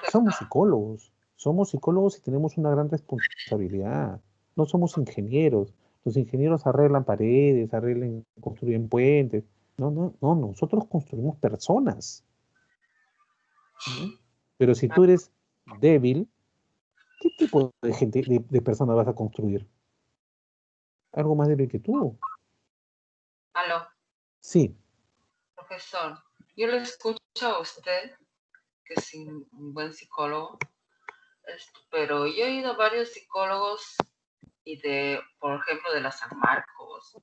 Somos psicólogos y tenemos una gran responsabilidad. No somos ingenieros. Los ingenieros arreglan paredes, construyen puentes. No, no, no, nosotros construimos personas, ¿no? Pero si tú eres débil, ¿qué tipo de gente, de persona vas a construir? Algo más débil que tú. aló, Sí, profesor, yo le escucho a usted, que es un buen psicólogo, pero yo he ido a varios psicólogos y por ejemplo, de la San Marcos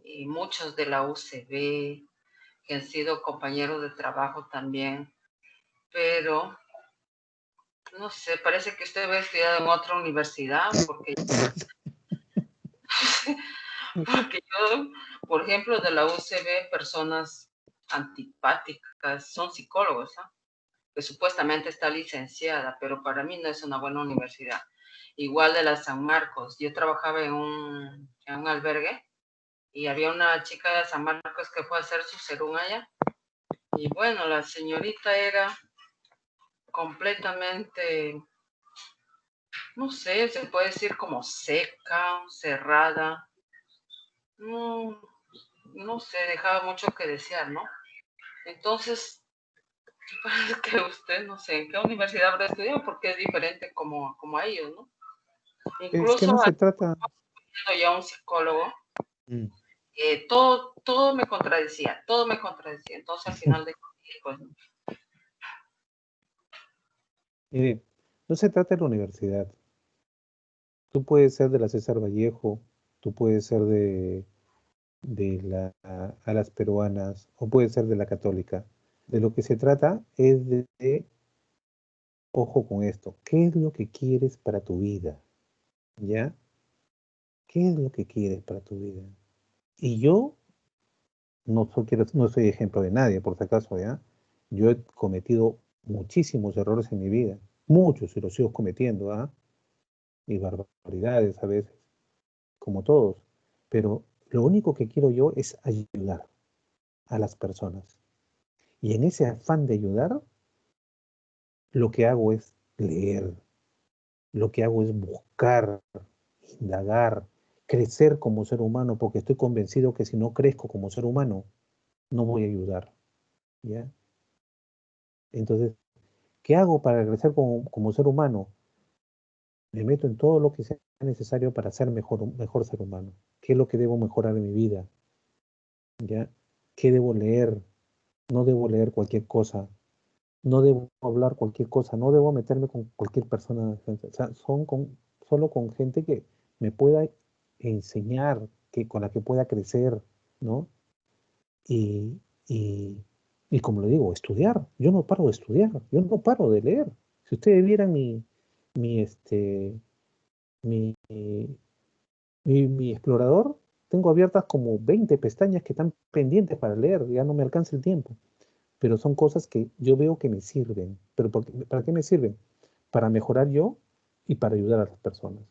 y muchos de la UCB, que han sido compañeros de trabajo también, pero no sé, parece que usted va estudiado en otra universidad, porque yo, por ejemplo, de la UCB, personas antipáticas son psicólogos, ¿no? Que supuestamente está licenciada, pero para mí no es una buena universidad. Igual de la San Marcos, yo trabajaba en un albergue y había una chica de San Marcos que fue a hacer su serum allá. Y bueno, la señorita era completamente, no sé, se puede decir como seca, cerrada. No, no sé, dejaba mucho que desear, ¿no? Entonces, parece que usted, no sé, en qué universidad habrá estudiado, porque es diferente como a ellos, ¿no? es que Incluso no se trata. habiendo ya un psicólogo, Mm. todo me contradecía, todo me contradecía. Entonces, al final de pues, Mire, no se trata de la universidad. Tú puedes ser de la César Vallejo, tú puedes ser de la Alas Peruanas o puede ser de la Católica. De lo que se trata es ojo con esto, ¿qué es lo que quieres para tu vida? ¿Ya? ¿Qué es lo que quieres para tu vida? Y yo no soy ejemplo de nadie, por si acaso, ¿ya? Yo he cometido muchísimos errores en mi vida, muchos y los sigo cometiendo, ¿ah? Y barbaridades a veces, como todos. Pero lo único que quiero yo es ayudar a las personas. Y en ese afán de ayudar, lo que hago es leer, lo que hago es buscar, indagar, crecer como ser humano, porque estoy convencido que si no crezco como ser humano, no voy a ayudar, ¿ya? Entonces, ¿qué hago para crecer como ser humano? Me meto en todo lo que sea necesario para ser mejor ser humano. ¿Qué es lo que debo mejorar en mi vida? ¿Ya? ¿Qué debo leer? No debo leer cualquier cosa. No debo hablar cualquier cosa, no debo meterme con cualquier persona. O sea, solo con gente que me pueda enseñar, con la que pueda crecer, ¿no? Y, y, y como le digo, estudiar. Yo no paro de estudiar, yo no paro de leer. Si ustedes vieran mi, este, mi, mi explorador, tengo abiertas como 20 pestañas que están pendientes para leer, ya no me alcanza el tiempo, pero son cosas que yo veo que me sirven. ¿Pero para qué me sirven? Para mejorar yo y para ayudar a las personas.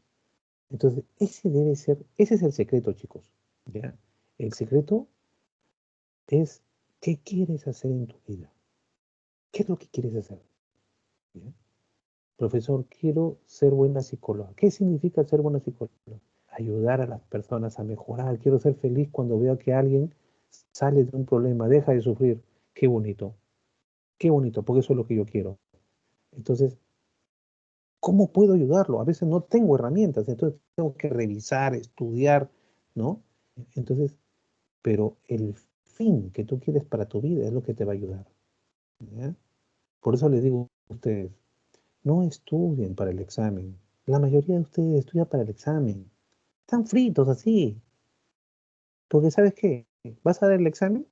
Entonces, ese es el secreto, chicos. ¿Ya? El secreto es qué quieres hacer en tu vida. ¿Qué es lo que quieres hacer? ¿Ya? Profesor, quiero ser buena psicóloga. ¿Qué significa ser buena psicóloga? Ayudar a las personas a mejorar. Quiero ser feliz cuando veo que alguien sale de un problema, deja de sufrir. Qué bonito, porque eso es lo que yo quiero. Entonces, ¿cómo puedo ayudarlo? A veces no tengo herramientas, entonces tengo que revisar, estudiar, ¿no? Entonces, pero el fin que tú quieres para tu vida es lo que te va a ayudar. ¿Ya? Por eso les digo a ustedes, no estudien para el examen. La mayoría de ustedes estudia para el examen. Están fritos así. Porque ¿sabes qué? Vas a dar el examen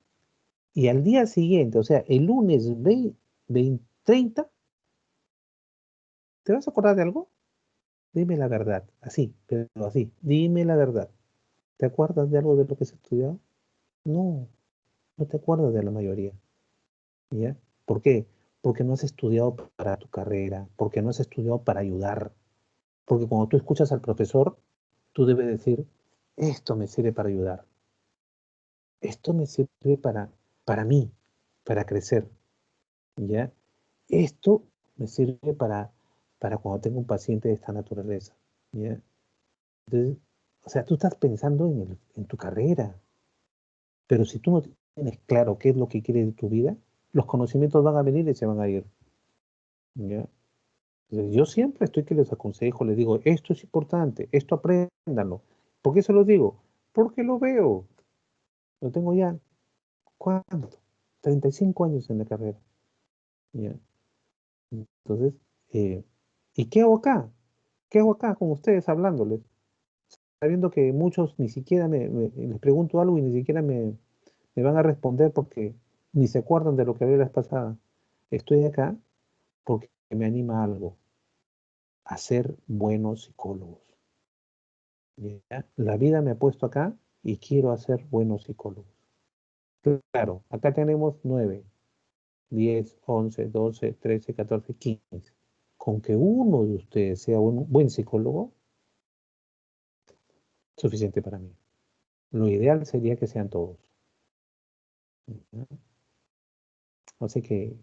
y al día siguiente, o sea, el lunes 30, ¿te vas a acordar de algo? Dime la verdad. Así, pero así. Dime la verdad. ¿Te acuerdas de algo de lo que has estudiado? No, no te acuerdas de la mayoría. ¿Ya? ¿Por qué? Porque no has estudiado para tu carrera, porque no has estudiado para ayudar. Porque cuando tú escuchas al profesor, tú debes decir, esto me sirve para ayudar. Esto me sirve para mí, para crecer. ¿Ya? Esto me sirve para cuando tengo un paciente de esta naturaleza. ¿Ya? Entonces, o sea, tú estás pensando en tu carrera, pero si tú no tienes claro qué es lo que quieres de tu vida, los conocimientos van a venir y se van a ir. ¿Ya? Entonces, yo siempre estoy que les aconsejo, les digo, esto es importante, esto apréndanlo. ¿Por qué se los digo? Porque lo veo. Lo tengo ya, ¿cuánto? 35 años en la carrera. ¿Ya? Entonces, eh, ¿y qué hago acá? ¿Qué hago acá con ustedes hablándoles? Sabiendo que muchos ni siquiera les pregunto algo y ni siquiera me van a responder porque ni se acuerdan de lo que hablé la vez pasada. Estoy acá porque me anima algo, a ser buenos psicólogos. ¿Ya? La vida me ha puesto acá y quiero hacer buenos psicólogos. Claro, acá tenemos 9, 10, 11, 12, 13, 14, 15. Con que uno de ustedes sea un buen psicólogo, suficiente para mí. Lo ideal sería que sean todos. ¿Ya? Así que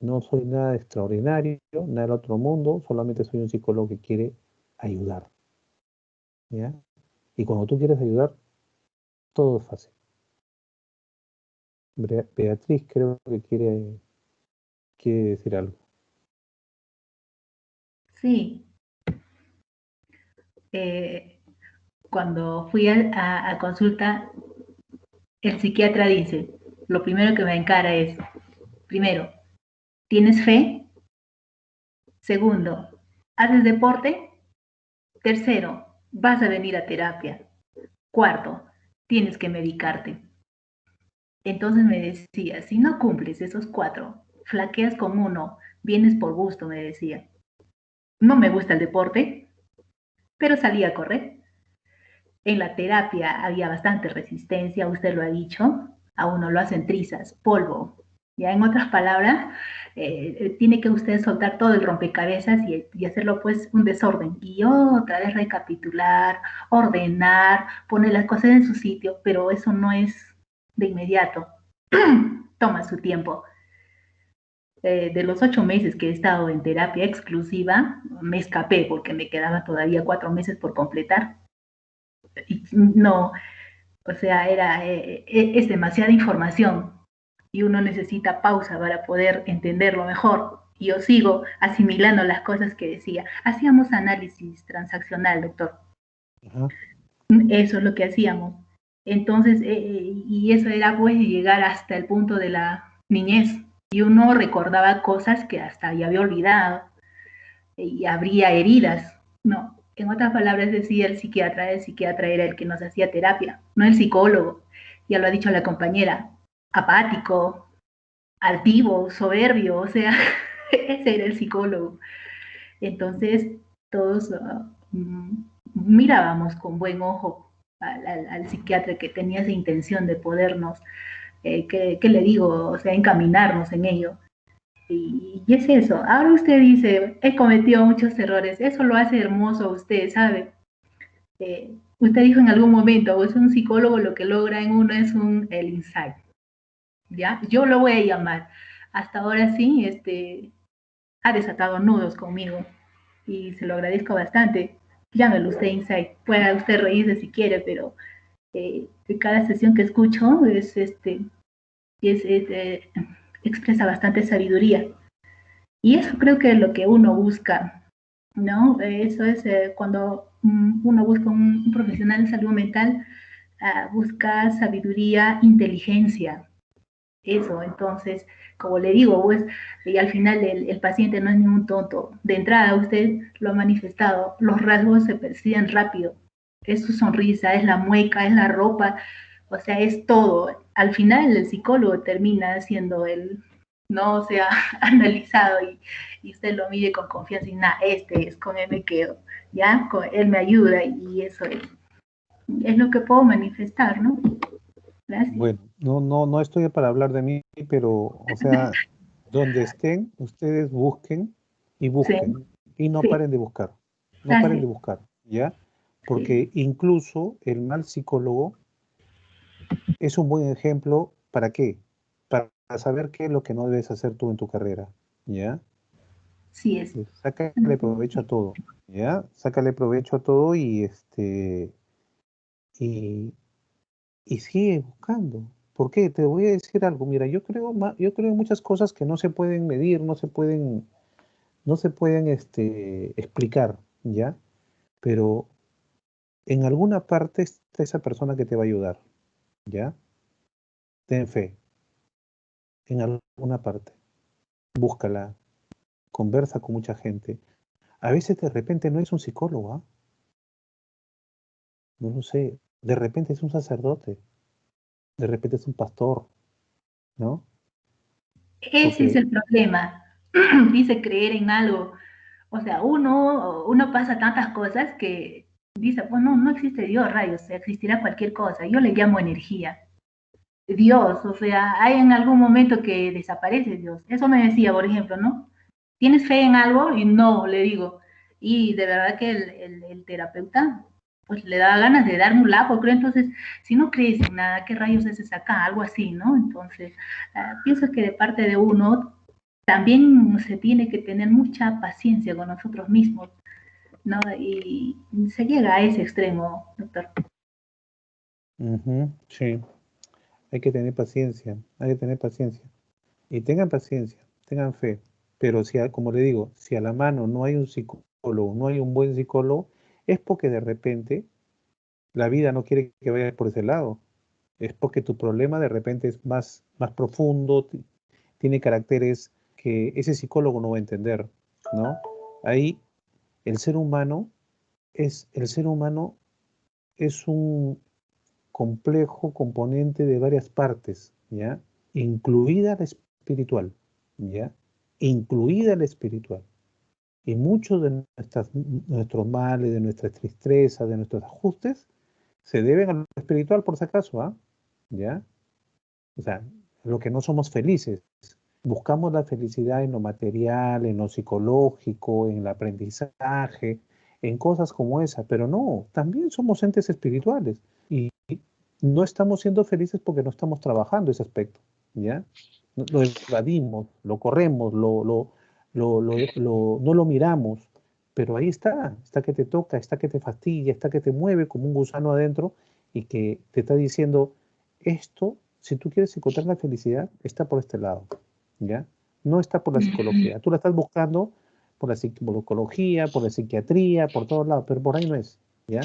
no soy nada extraordinario, nada del otro mundo, solamente soy un psicólogo que quiere ayudar. ¿Ya? Y cuando tú quieres ayudar, todo es fácil. Beatriz creo que quiere decir algo. Sí, cuando fui a consulta, el psiquiatra dice, lo primero que me encara es, primero, ¿tienes fe? Segundo, ¿haces deporte? Tercero, vas a venir a terapia. Cuarto, tienes que medicarte. Entonces me decía, si no cumples esos 4, flaqueas con uno, vienes por gusto, me decía. No me gusta el deporte, pero salí a correr. En la terapia había bastante resistencia, usted lo ha dicho, a uno lo hacen trizas, polvo. Ya en otras palabras, tiene que usted soltar todo el rompecabezas y hacerlo pues un desorden. Y otra vez recapitular, ordenar, poner las cosas en su sitio, pero eso no es de inmediato. Toma su tiempo. De los 8 meses que he estado en terapia exclusiva, me escapé porque me quedaban todavía 4 meses por completar. Y no, o sea, es demasiada información y uno necesita pausa para poder entenderlo mejor. Y yo sigo asimilando las cosas que decía. Hacíamos análisis transaccional, doctor. Ajá. Eso es lo que hacíamos. Entonces, y eso era pues llegar hasta el punto de la niñez. Y uno recordaba cosas que hasta ya había olvidado y habría heridas. No, en otras palabras decía el psiquiatra era el que nos hacía terapia, no el psicólogo. Ya lo ha dicho la compañera, apático, altivo, soberbio, o sea, ese era el psicólogo. Entonces, todos mirábamos con buen ojo al psiquiatra que tenía esa intención de podernos, ¿qué le digo? O sea, encaminarnos en ello. Y es eso. Ahora usted dice, he cometido muchos errores. Eso lo hace hermoso a usted, ¿sabe? usted dijo en algún momento, o es un psicólogo, lo que logra en uno es el insight, ¿ya? Yo lo voy a llamar. Hasta ahora sí, ha desatado nudos conmigo y se lo agradezco bastante. Llámelo usted insight, pueda usted reírse si quiere, pero cada sesión que escucho expresa bastante sabiduría. Y eso creo que es lo que uno busca, ¿no? Eso es cuando uno busca un profesional de salud mental, busca sabiduría, inteligencia, eso. Entonces, como le digo, pues, y al final el paciente no es ningún tonto. De entrada, usted lo ha manifestado, los rasgos se perciben rápido. Es su sonrisa, es la mueca, es la ropa, o sea, es todo. Al final, el psicólogo termina siendo no sea analizado y usted lo mide con confianza y nada, con él me quedo, ¿ya? Con él me ayuda y eso es lo que puedo manifestar, ¿no? Gracias. Bueno, no estoy para hablar de mí, pero, o sea, donde estén, ustedes busquen y busquen y no Sí, paren de buscar, no paren de gracias. buscar, ¿ya? Sí, Porque incluso el mal psicólogo es un buen ejemplo, ¿para qué? Para saber qué es lo que no debes hacer tú en tu carrera, ¿ya? sí es. Sácale provecho a todo, ¿ya? Sácale provecho a todo y, y sigue buscando. ¿Por qué? Te voy a decir algo. Mira, yo creo en muchas cosas que no se pueden medir, no se pueden explicar, ¿ya? Pero en alguna parte está esa persona que te va a ayudar, ¿ya? Ten fe, en alguna parte. Búscala, conversa con mucha gente. A veces de repente no es un psicólogo, ¿ah? No lo sé. De repente es un sacerdote, de repente es un pastor, ¿no? Ese es Porque, el problema. Dice creer en algo. O sea, uno pasa tantas cosas que dice, pues no existe Dios, rayos, o sea, existirá cualquier cosa. Yo le llamo energía. Dios, o sea, hay en algún momento que desaparece Dios. Eso me decía, por ejemplo, ¿no? ¿Tienes fe en algo? Y no, le digo. Y de verdad que el terapeuta, pues le da ganas de darme un lapo, creo. Entonces, si no crees en nada, ¿qué rayos haces acá? Algo así, ¿no? Entonces, pienso que de parte de uno también se tiene que tener mucha paciencia con nosotros mismos, ¿no? Y se llega a ese extremo, doctor. sí, hay que tener paciencia, hay que tener paciencia. Y tengan paciencia, tengan fe. Pero si, como le digo, si a la mano no hay un psicólogo, no hay un buen psicólogo, es porque de repente la vida no quiere que vayas por ese lado. Es porque tu problema de repente es más profundo, tiene caracteres que ese psicólogo no va a entender, ¿no? Ahí el ser humano el ser humano es un complejo componente de varias partes, ¿ya? Incluida la espiritual, ¿ya? Incluida la espiritual. Y muchos de nuestros males, de nuestras tristezas, de nuestros ajustes, se deben a lo espiritual, por si acaso, ¿ah? ¿Ya? O sea, lo que no somos felices. Buscamos la felicidad en lo material, en lo psicológico, en el aprendizaje, en cosas como esa, pero no, también somos entes espirituales y no estamos siendo felices porque no estamos trabajando ese aspecto, ¿ya? Lo evadimos, lo corremos, no lo miramos, pero ahí está que te toca, está que te fastidia, está que te mueve como un gusano adentro y que te está diciendo, esto, si tú quieres encontrar la felicidad, está por este lado, ¿ya? No está por la psicología. Tú la estás buscando por la psicología, por la psiquiatría, por todos lados, pero por ahí no es, ¿ya?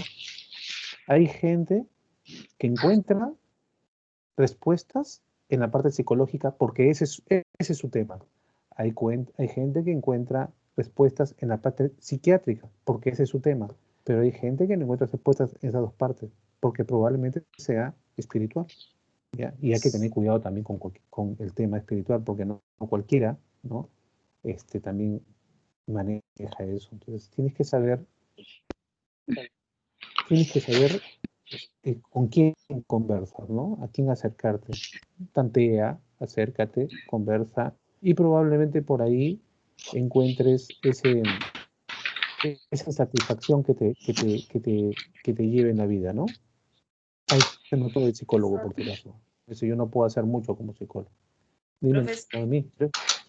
Hay gente que encuentra respuestas en la parte psicológica porque ese es su tema. Hay gente que encuentra respuestas en la parte psiquiátrica porque ese es su tema, pero hay gente que no encuentra respuestas en esas dos partes porque probablemente sea espiritual, ¿ya? Y hay que tener cuidado también con el tema espiritual porque no cualquiera, ¿no? También maneja eso. Entonces tienes que saber con quién conversar, ¿no? A quién acercarte. Tantea, acércate, conversa y probablemente por ahí encuentres esa satisfacción que te lleve en la vida, ¿no? Ahí se notó el psicólogo, por si acaso. Eso yo no puedo hacer mucho como psicólogo. Dime, Profesor, a mí,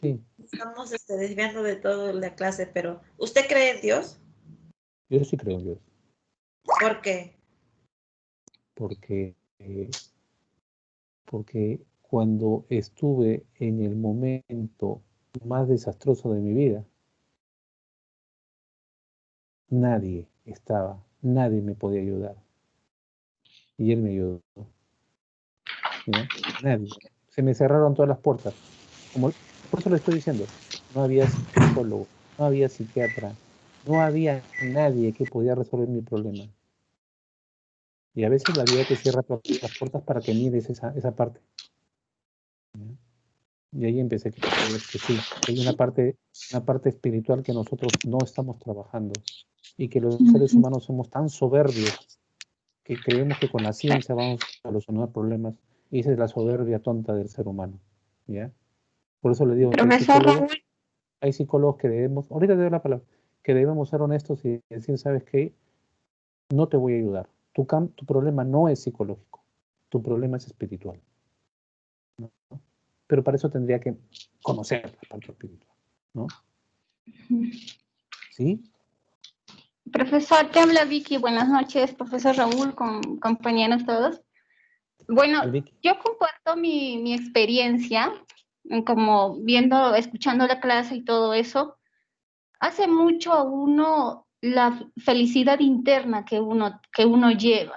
sí, estamos desviando de todo la clase, pero ¿usted cree en Dios? yo sí creo en Dios, ¿Por qué? porque, porque cuando estuve en el momento más desastroso de mi vida, nadie me podía ayudar. Y él me ayudó. ¿Ya? Nadie. Se me cerraron todas las puertas. Por eso le estoy diciendo, no había psicólogo, no había psiquiatra, no había nadie que podía resolver mi problema. Y a veces la vida te cierra todas las puertas para que mires esa parte. ¿Ya? Y ahí empecé a ver que sí, hay una parte espiritual que nosotros no estamos trabajando y que los seres humanos somos tan soberbios que creemos que con la ciencia vamos a solucionar problemas y esa es la soberbia tonta del ser humano. ¿Ya? Por eso le digo que Profesor Raúl, hay psicólogos que debemos, ahorita te doy la palabra, que debemos ser honestos y decir, ¿sabes qué? No te voy a ayudar. Tu problema no es psicológico, tu problema es espiritual. ¿No? Pero para eso tendría que conocer la parte espiritual, ¿no? ¿Sí? profesor, te habla Vicky. Buenas noches, profesor Raúl, con compañeros todos. Bueno, Vicky. yo comparto mi experiencia, como viendo, escuchando la clase y todo eso. Hace mucho a uno la felicidad interna que uno lleva.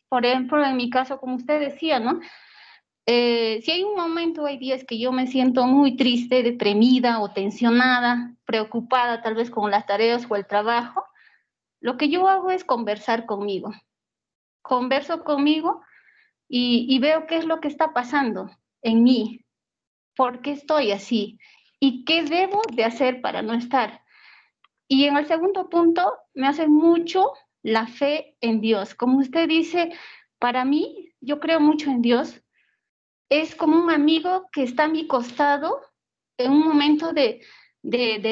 Por ejemplo, en mi caso, como usted decía, ¿no? Si hay un momento, hay días que yo me siento muy triste, deprimida o tensionada, preocupada tal vez con las tareas o el trabajo, lo que yo hago es conversar conmigo. Converso conmigo y veo qué es lo que está pasando en mí, por qué estoy así y qué debo de hacer para no estar. Y en el segundo punto, me hace mucho la fe en Dios. Como usted dice, para mí, yo creo mucho en Dios. Es como un amigo que está a mi costado en un momento de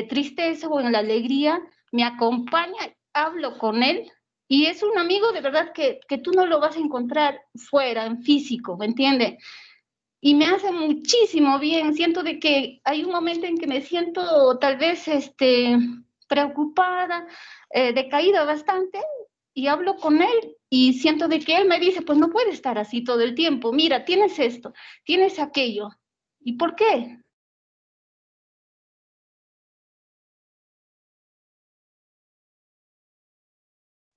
tristeza o en la alegría, me acompaña, hablo con él y es un amigo de verdad que tú no lo vas a encontrar fuera, en físico, ¿me entiendes? Y me hace muchísimo bien. Siento de que hay un momento en que me siento tal vez preocupada, decaída bastante, y hablo con él y siento de que él me dice, pues no puede estar así todo el tiempo. Mira, tienes esto, tienes aquello. ¿Y por qué?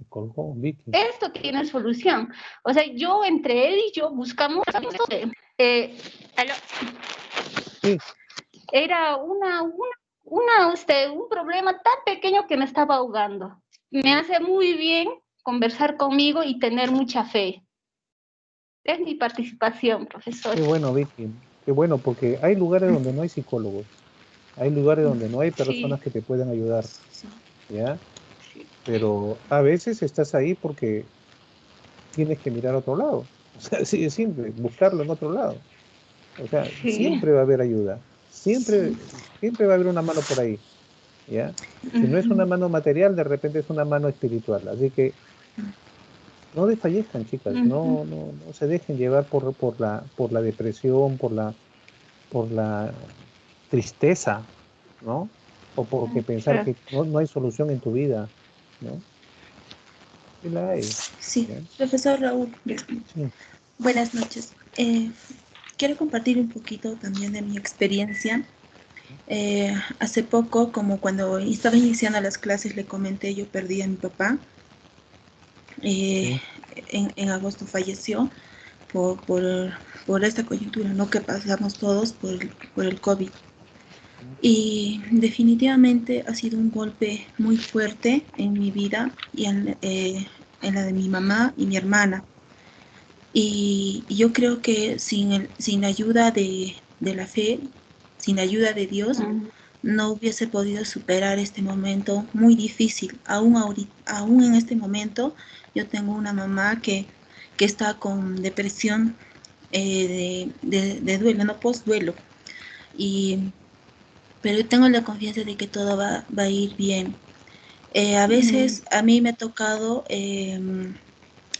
Me colgó Vicky. Esto tiene solución. O sea, yo entre él y yo buscamos esto de, Sí. era un problema tan pequeño que me estaba ahogando. Me hace muy bien conversar conmigo y tener mucha fe. Es mi participación, profesor. Qué bueno, Vicky. Qué bueno, porque hay lugares donde no hay psicólogos. Hay lugares donde no hay personas Sí, que te puedan ayudar. ¿Ya? sí. Pero a veces estás ahí porque tienes que mirar a otro lado. O sea, así de simple, buscarlo en otro lado. O sea, Sí. siempre va a haber ayuda. Siempre va a haber una mano por ahí. ¿Ya? Si no es una mano material, de repente es una mano espiritual. Así que no desfallezcan, chicas. No se dejen llevar por la depresión, por la tristeza, ¿no? O porque pensar que no hay solución en tu vida, ¿no? Sí la hay. Sí, ¿Ya? profesor Raúl, Sí. buenas noches. Quiero compartir un poquito también de mi experiencia. Hace poco, como cuando estaba iniciando las clases, le comenté, yo perdí a mi papá. Sí. En agosto falleció por esta coyuntura, ¿no? Que pasamos todos por el COVID. Y definitivamente ha sido un golpe muy fuerte en mi vida y en la de mi mamá y mi hermana. Y yo creo que sin la ayuda de la fe, sin la ayuda de Dios, no hubiese podido superar este momento muy difícil. Aún en este momento, yo tengo una mamá que está con depresión de duelo, no post-duelo. Pero tengo la confianza de que todo va a ir bien. A veces a mí me ha tocado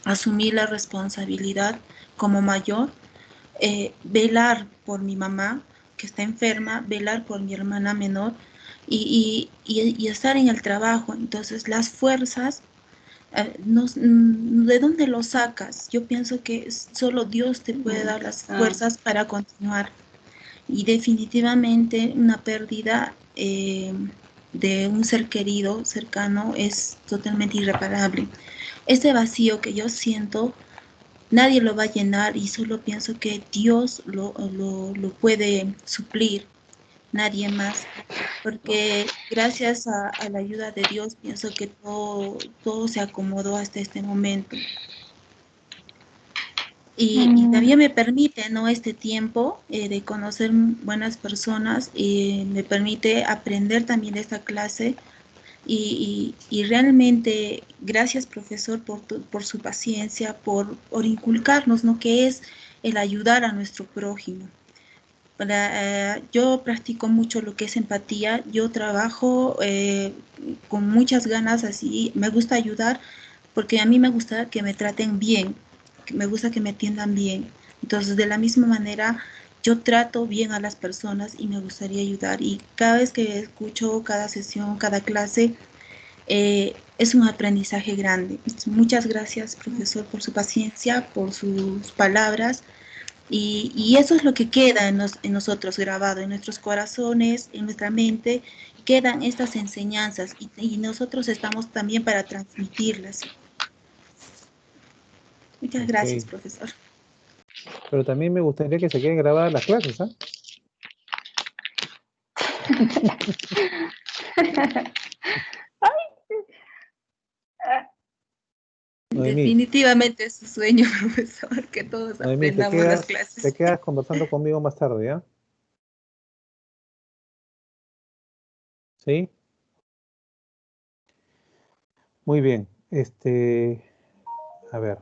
asumir la responsabilidad como mayor, velar por mi mamá que está enferma, velar por mi hermana menor y estar en el trabajo. Entonces las fuerzas, ¿de dónde lo sacas? Yo pienso que solo Dios te puede dar las fuerzas para continuar. Y definitivamente una pérdida de un ser querido, cercano, es totalmente irreparable. Ese vacío que yo siento, nadie lo va a llenar y solo pienso que Dios lo puede suplir, nadie más. Porque gracias a la ayuda de Dios pienso que todo se acomodó hasta este momento. Y también me permite, ¿no?, este tiempo de conocer buenas personas, me permite aprender también de esta clase y realmente gracias, profesor, por su paciencia, por inculcarnos, ¿no?, que es el ayudar a nuestro prójimo. Yo practico mucho lo que es empatía, yo trabajo con muchas ganas así, me gusta ayudar porque a mí me gusta que me traten bien, me gusta que me atiendan bien. Entonces, de la misma manera, yo trato bien a las personas y me gustaría ayudar. Y cada vez que escucho cada sesión, cada clase, es un aprendizaje grande. Muchas gracias, profesor, por su paciencia, por sus palabras. Y eso es lo que queda en nosotros grabado, en nuestros corazones, en nuestra mente, quedan estas enseñanzas y nosotros estamos también para transmitirlas. Muchas gracias, Ok. profesor. Pero también me gustaría que se queden grabadas las clases, ¿ah? Noemí, Definitivamente es su sueño, profesor, que todos Noemí, aprendamos las te clases. quedas conversando conmigo más tarde, ¿ya? ¿Sí? Muy bien. A ver.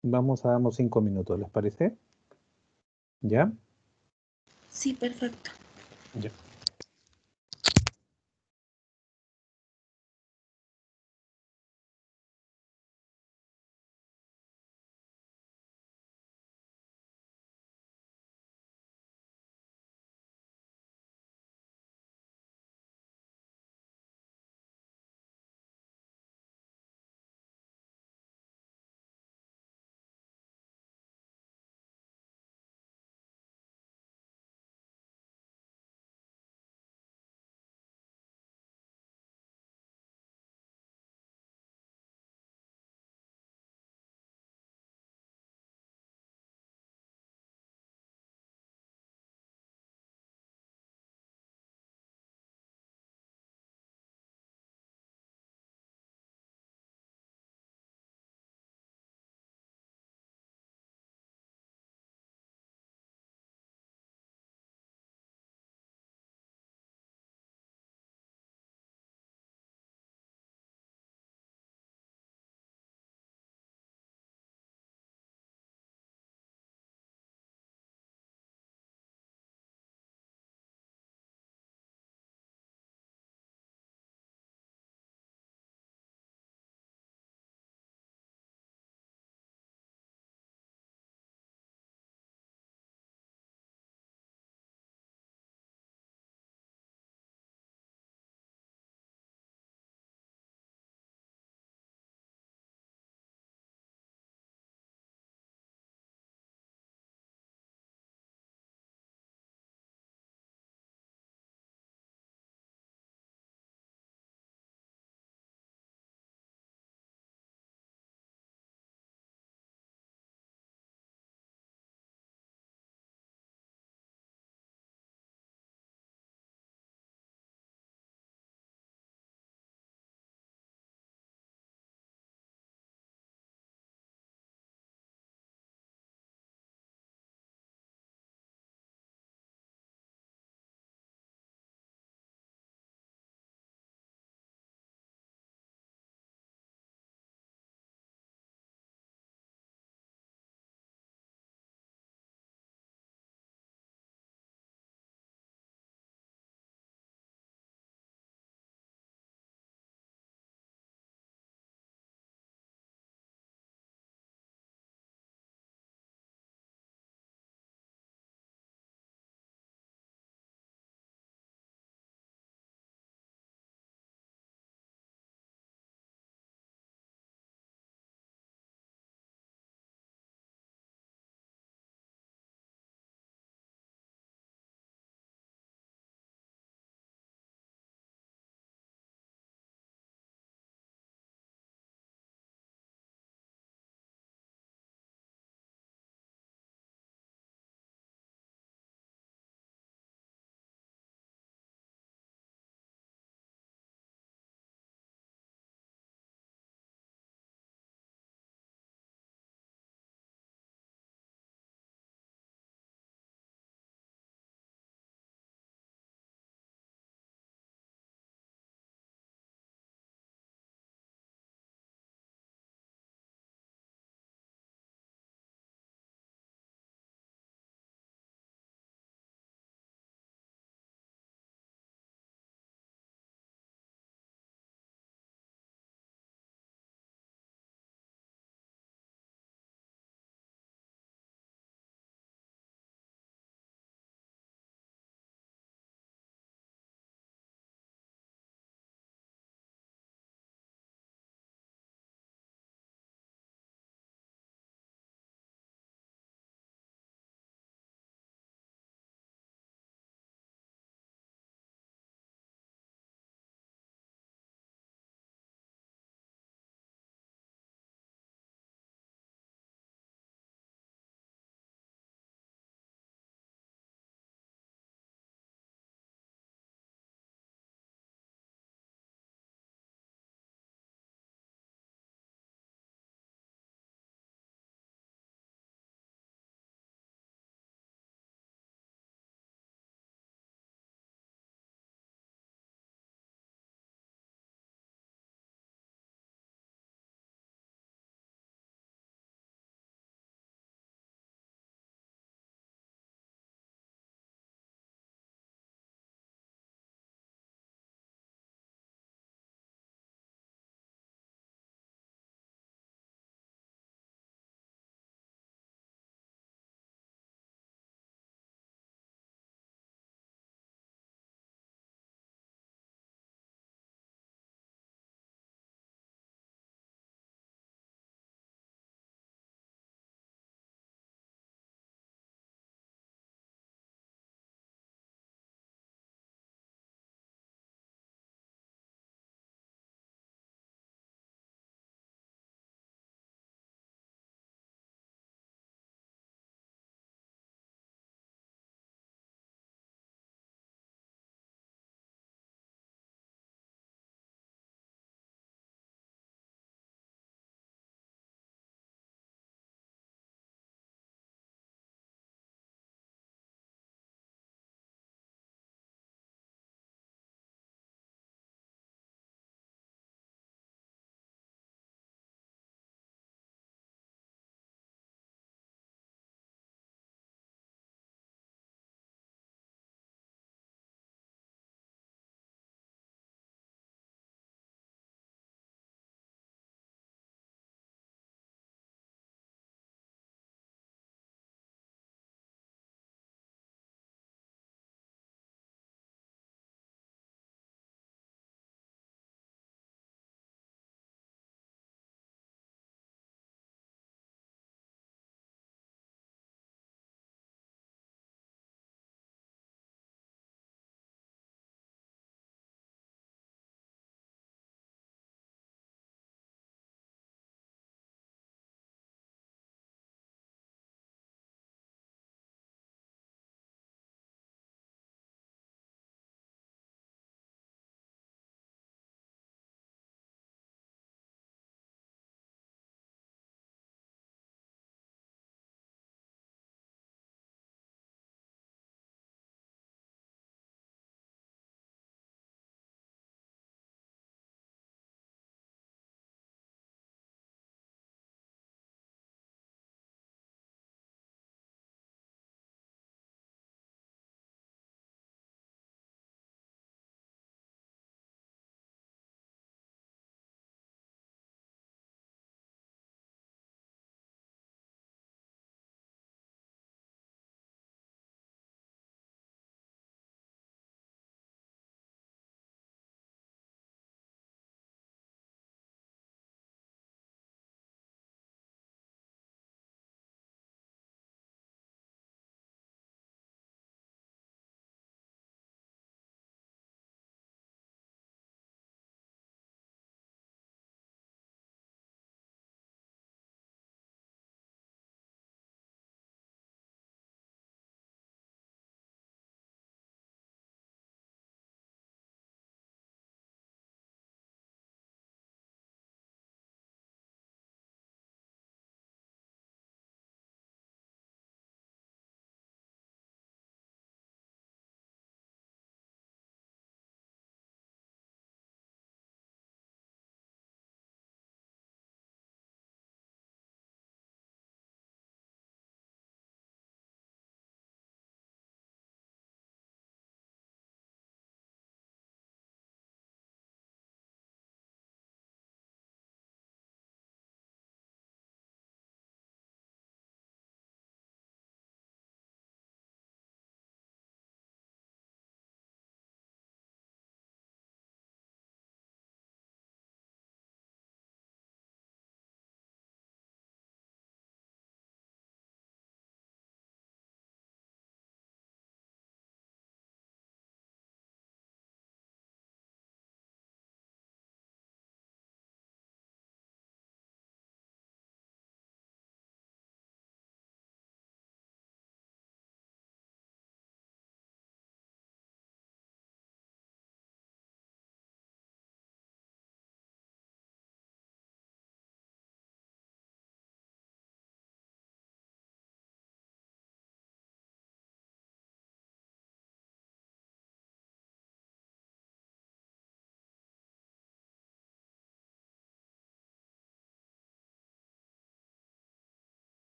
Vamos a darnos 5 minutos, ¿les parece? ¿Ya? Sí, perfecto. Ya.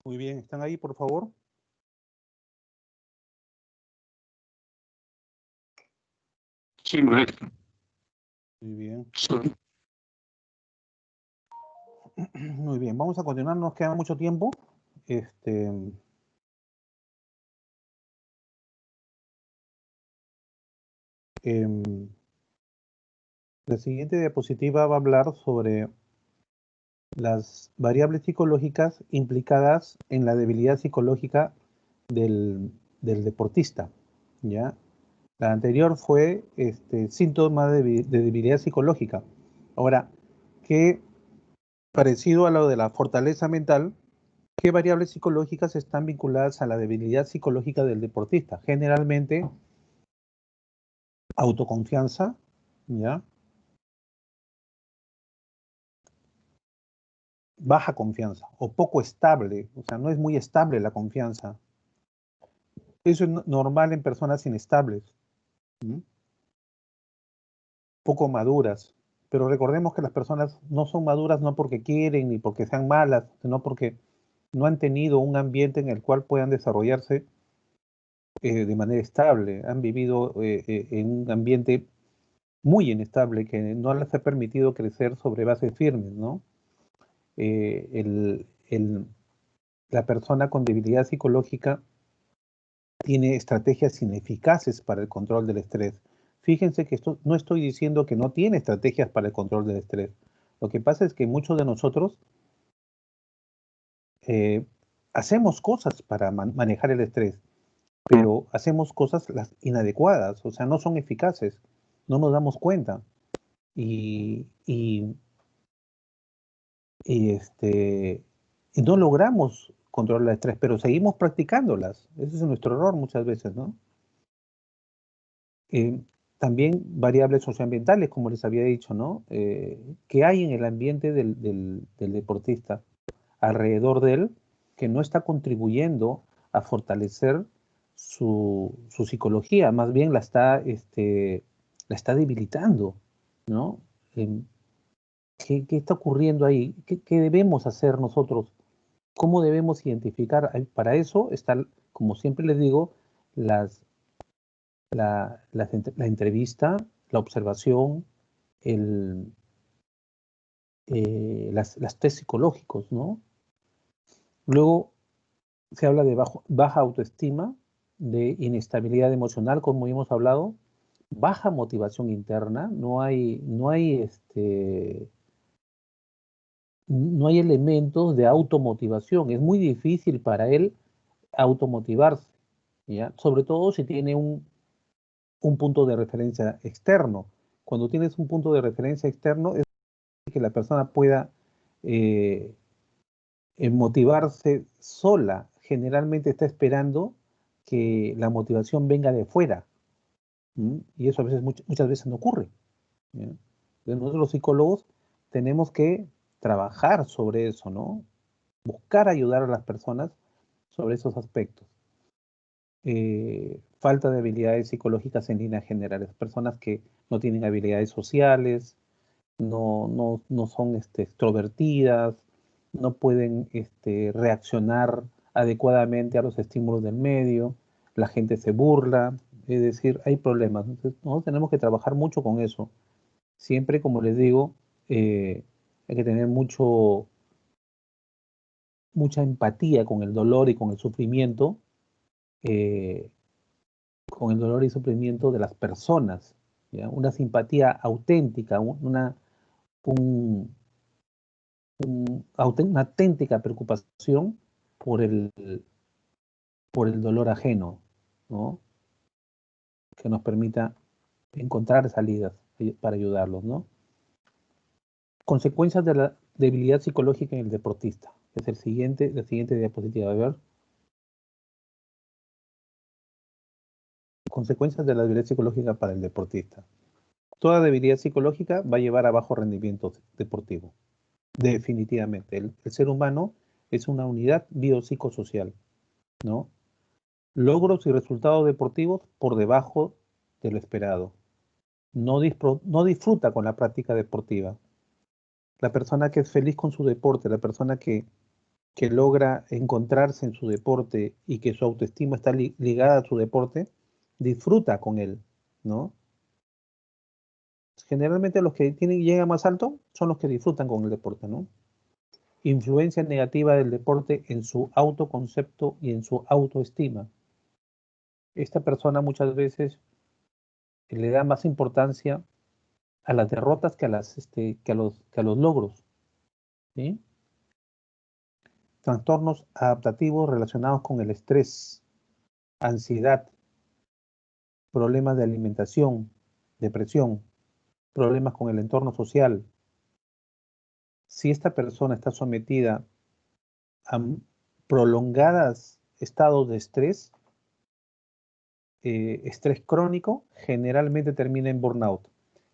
Muy bien, ¿están ahí, por favor? Sí, maestro. Muy bien. Sí. Muy bien, vamos a continuar, nos queda mucho tiempo. La siguiente diapositiva va a hablar sobre las variables psicológicas implicadas en la debilidad psicológica del deportista, ¿ya? La anterior fue síntoma de debilidad psicológica. Ahora, ¿qué parecido a lo de la fortaleza mental? ¿Qué variables psicológicas están vinculadas a la debilidad psicológica del deportista? Generalmente, autoconfianza, ¿ya? Baja confianza o poco estable, o sea, no es muy estable la confianza. Eso es normal en personas inestables, ¿m? Poco maduras. Pero recordemos que las personas no son maduras no porque quieren ni porque sean malas, sino porque no han tenido un ambiente en el cual puedan desarrollarse de manera estable. Han vivido en un ambiente muy inestable que no les ha permitido crecer sobre bases firmes, ¿no? La persona con debilidad psicológica tiene estrategias ineficaces para el control del estrés. Fíjense que no estoy diciendo que no tiene estrategias para el control del estrés. Lo que pasa es que muchos de nosotros hacemos cosas para manejar el estrés, pero hacemos cosas las inadecuadas, o sea, no son eficaces, no nos damos cuenta. Y, y, y, y no logramos controlar el estrés, pero seguimos practicándolas. Ese es nuestro error muchas veces, ¿no? También variables socioambientales, como les había dicho, ¿no? Que hay en el ambiente del deportista alrededor de él que no está contribuyendo a fortalecer su psicología, más bien la está debilitando, ¿no? ¿Qué está ocurriendo ahí? ¿Qué debemos hacer nosotros? ¿Cómo debemos identificar? Para eso están, como siempre les digo, la entrevista, la observación, las test psicológicos, ¿no? Luego se habla de baja autoestima, de inestabilidad emocional, como hemos hablado, baja motivación interna, no hay elementos de automotivación, es muy difícil para él automotivarse, ¿ya? Sobre todo si tiene un punto de referencia externo. Cuando tienes un punto de referencia externo, es que la persona pueda eh, motivarse sola. Generalmente está esperando que la motivación venga de fuera. Y eso a veces, muchas veces no ocurre, ¿ya? Entonces nosotros los psicólogos tenemos que trabajar sobre eso, ¿no? Buscar ayudar a las personas sobre esos aspectos. Falta de habilidades psicológicas en líneas generales, personas que no tienen habilidades sociales, no son extrovertidas, no pueden reaccionar adecuadamente a los estímulos del medio, la gente se burla, es decir, hay problemas. Entonces, nosotros tenemos que trabajar mucho con eso. Siempre, como les digo, hay que tener mucha empatía con el dolor y con el sufrimiento, eh, de las personas, ¿ya? Una simpatía auténtica, un, una auténtica preocupación por el dolor ajeno, ¿no? Que nos permita encontrar salidas para ayudarlos, ¿no? Consecuencias de la debilidad psicológica en el deportista. Es la siguiente diapositiva. A ver. Consecuencias de la debilidad psicológica para el deportista. Toda debilidad psicológica va a llevar a bajo rendimiento deportivo. Definitivamente. El ser humano es una unidad biopsicosocial, ¿no? Logros y resultados deportivos por debajo de lo esperado. No disfruta con la práctica deportiva. La persona que es feliz con su deporte, la persona que que logra encontrarse en su deporte y que su autoestima está ligada a su deporte, disfruta con él, ¿no? Generalmente los que llegan más alto son los que disfrutan con el deporte, ¿no? Influencia negativa del deporte en su autoconcepto y en su autoestima. Esta persona muchas veces le da más importancia a las derrotas que a los logros, ¿sí? Trastornos adaptativos relacionados con el estrés, ansiedad, problemas de alimentación, depresión, problemas con el entorno social. Si esta persona está sometida a prolongados estados de estrés, estrés crónico, generalmente termina en burnout.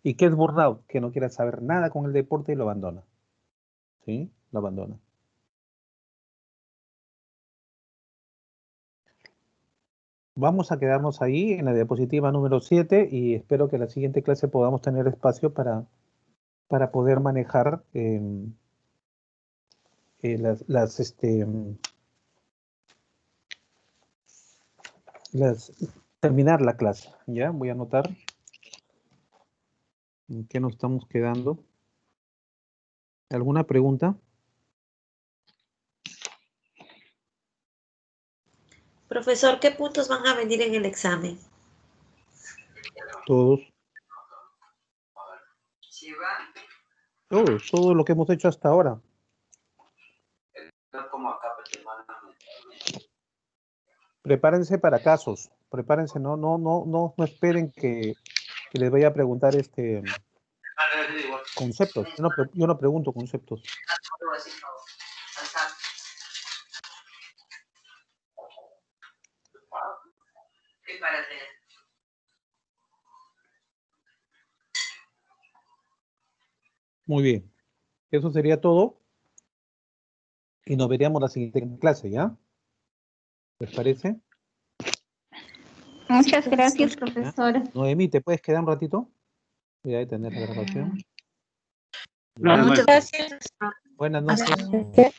¿Y qué es burnout? Que no quiere saber nada con el deporte y lo abandona. ¿Sí? Lo abandona. Vamos a quedarnos ahí en la diapositiva número 7 y espero que en la siguiente clase podamos tener espacio para poder manejar terminar la clase. ¿Ya? Voy a anotar en qué nos estamos quedando. ¿Alguna pregunta? Profesor, ¿qué puntos van a venir en el examen? Todos. Todo lo que hemos hecho hasta ahora. Prepárense para casos. Prepárense, no esperen que les vaya a preguntar conceptos. Yo no pregunto conceptos. Muy bien. Eso sería todo. Y nos veríamos la siguiente clase, ¿ya? ¿Les parece? Muchas gracias, profesora. Noemí, ¿te puedes quedar un ratito? Voy a detener la grabación. Buenas Muchas noches. gracias. Buenas noches.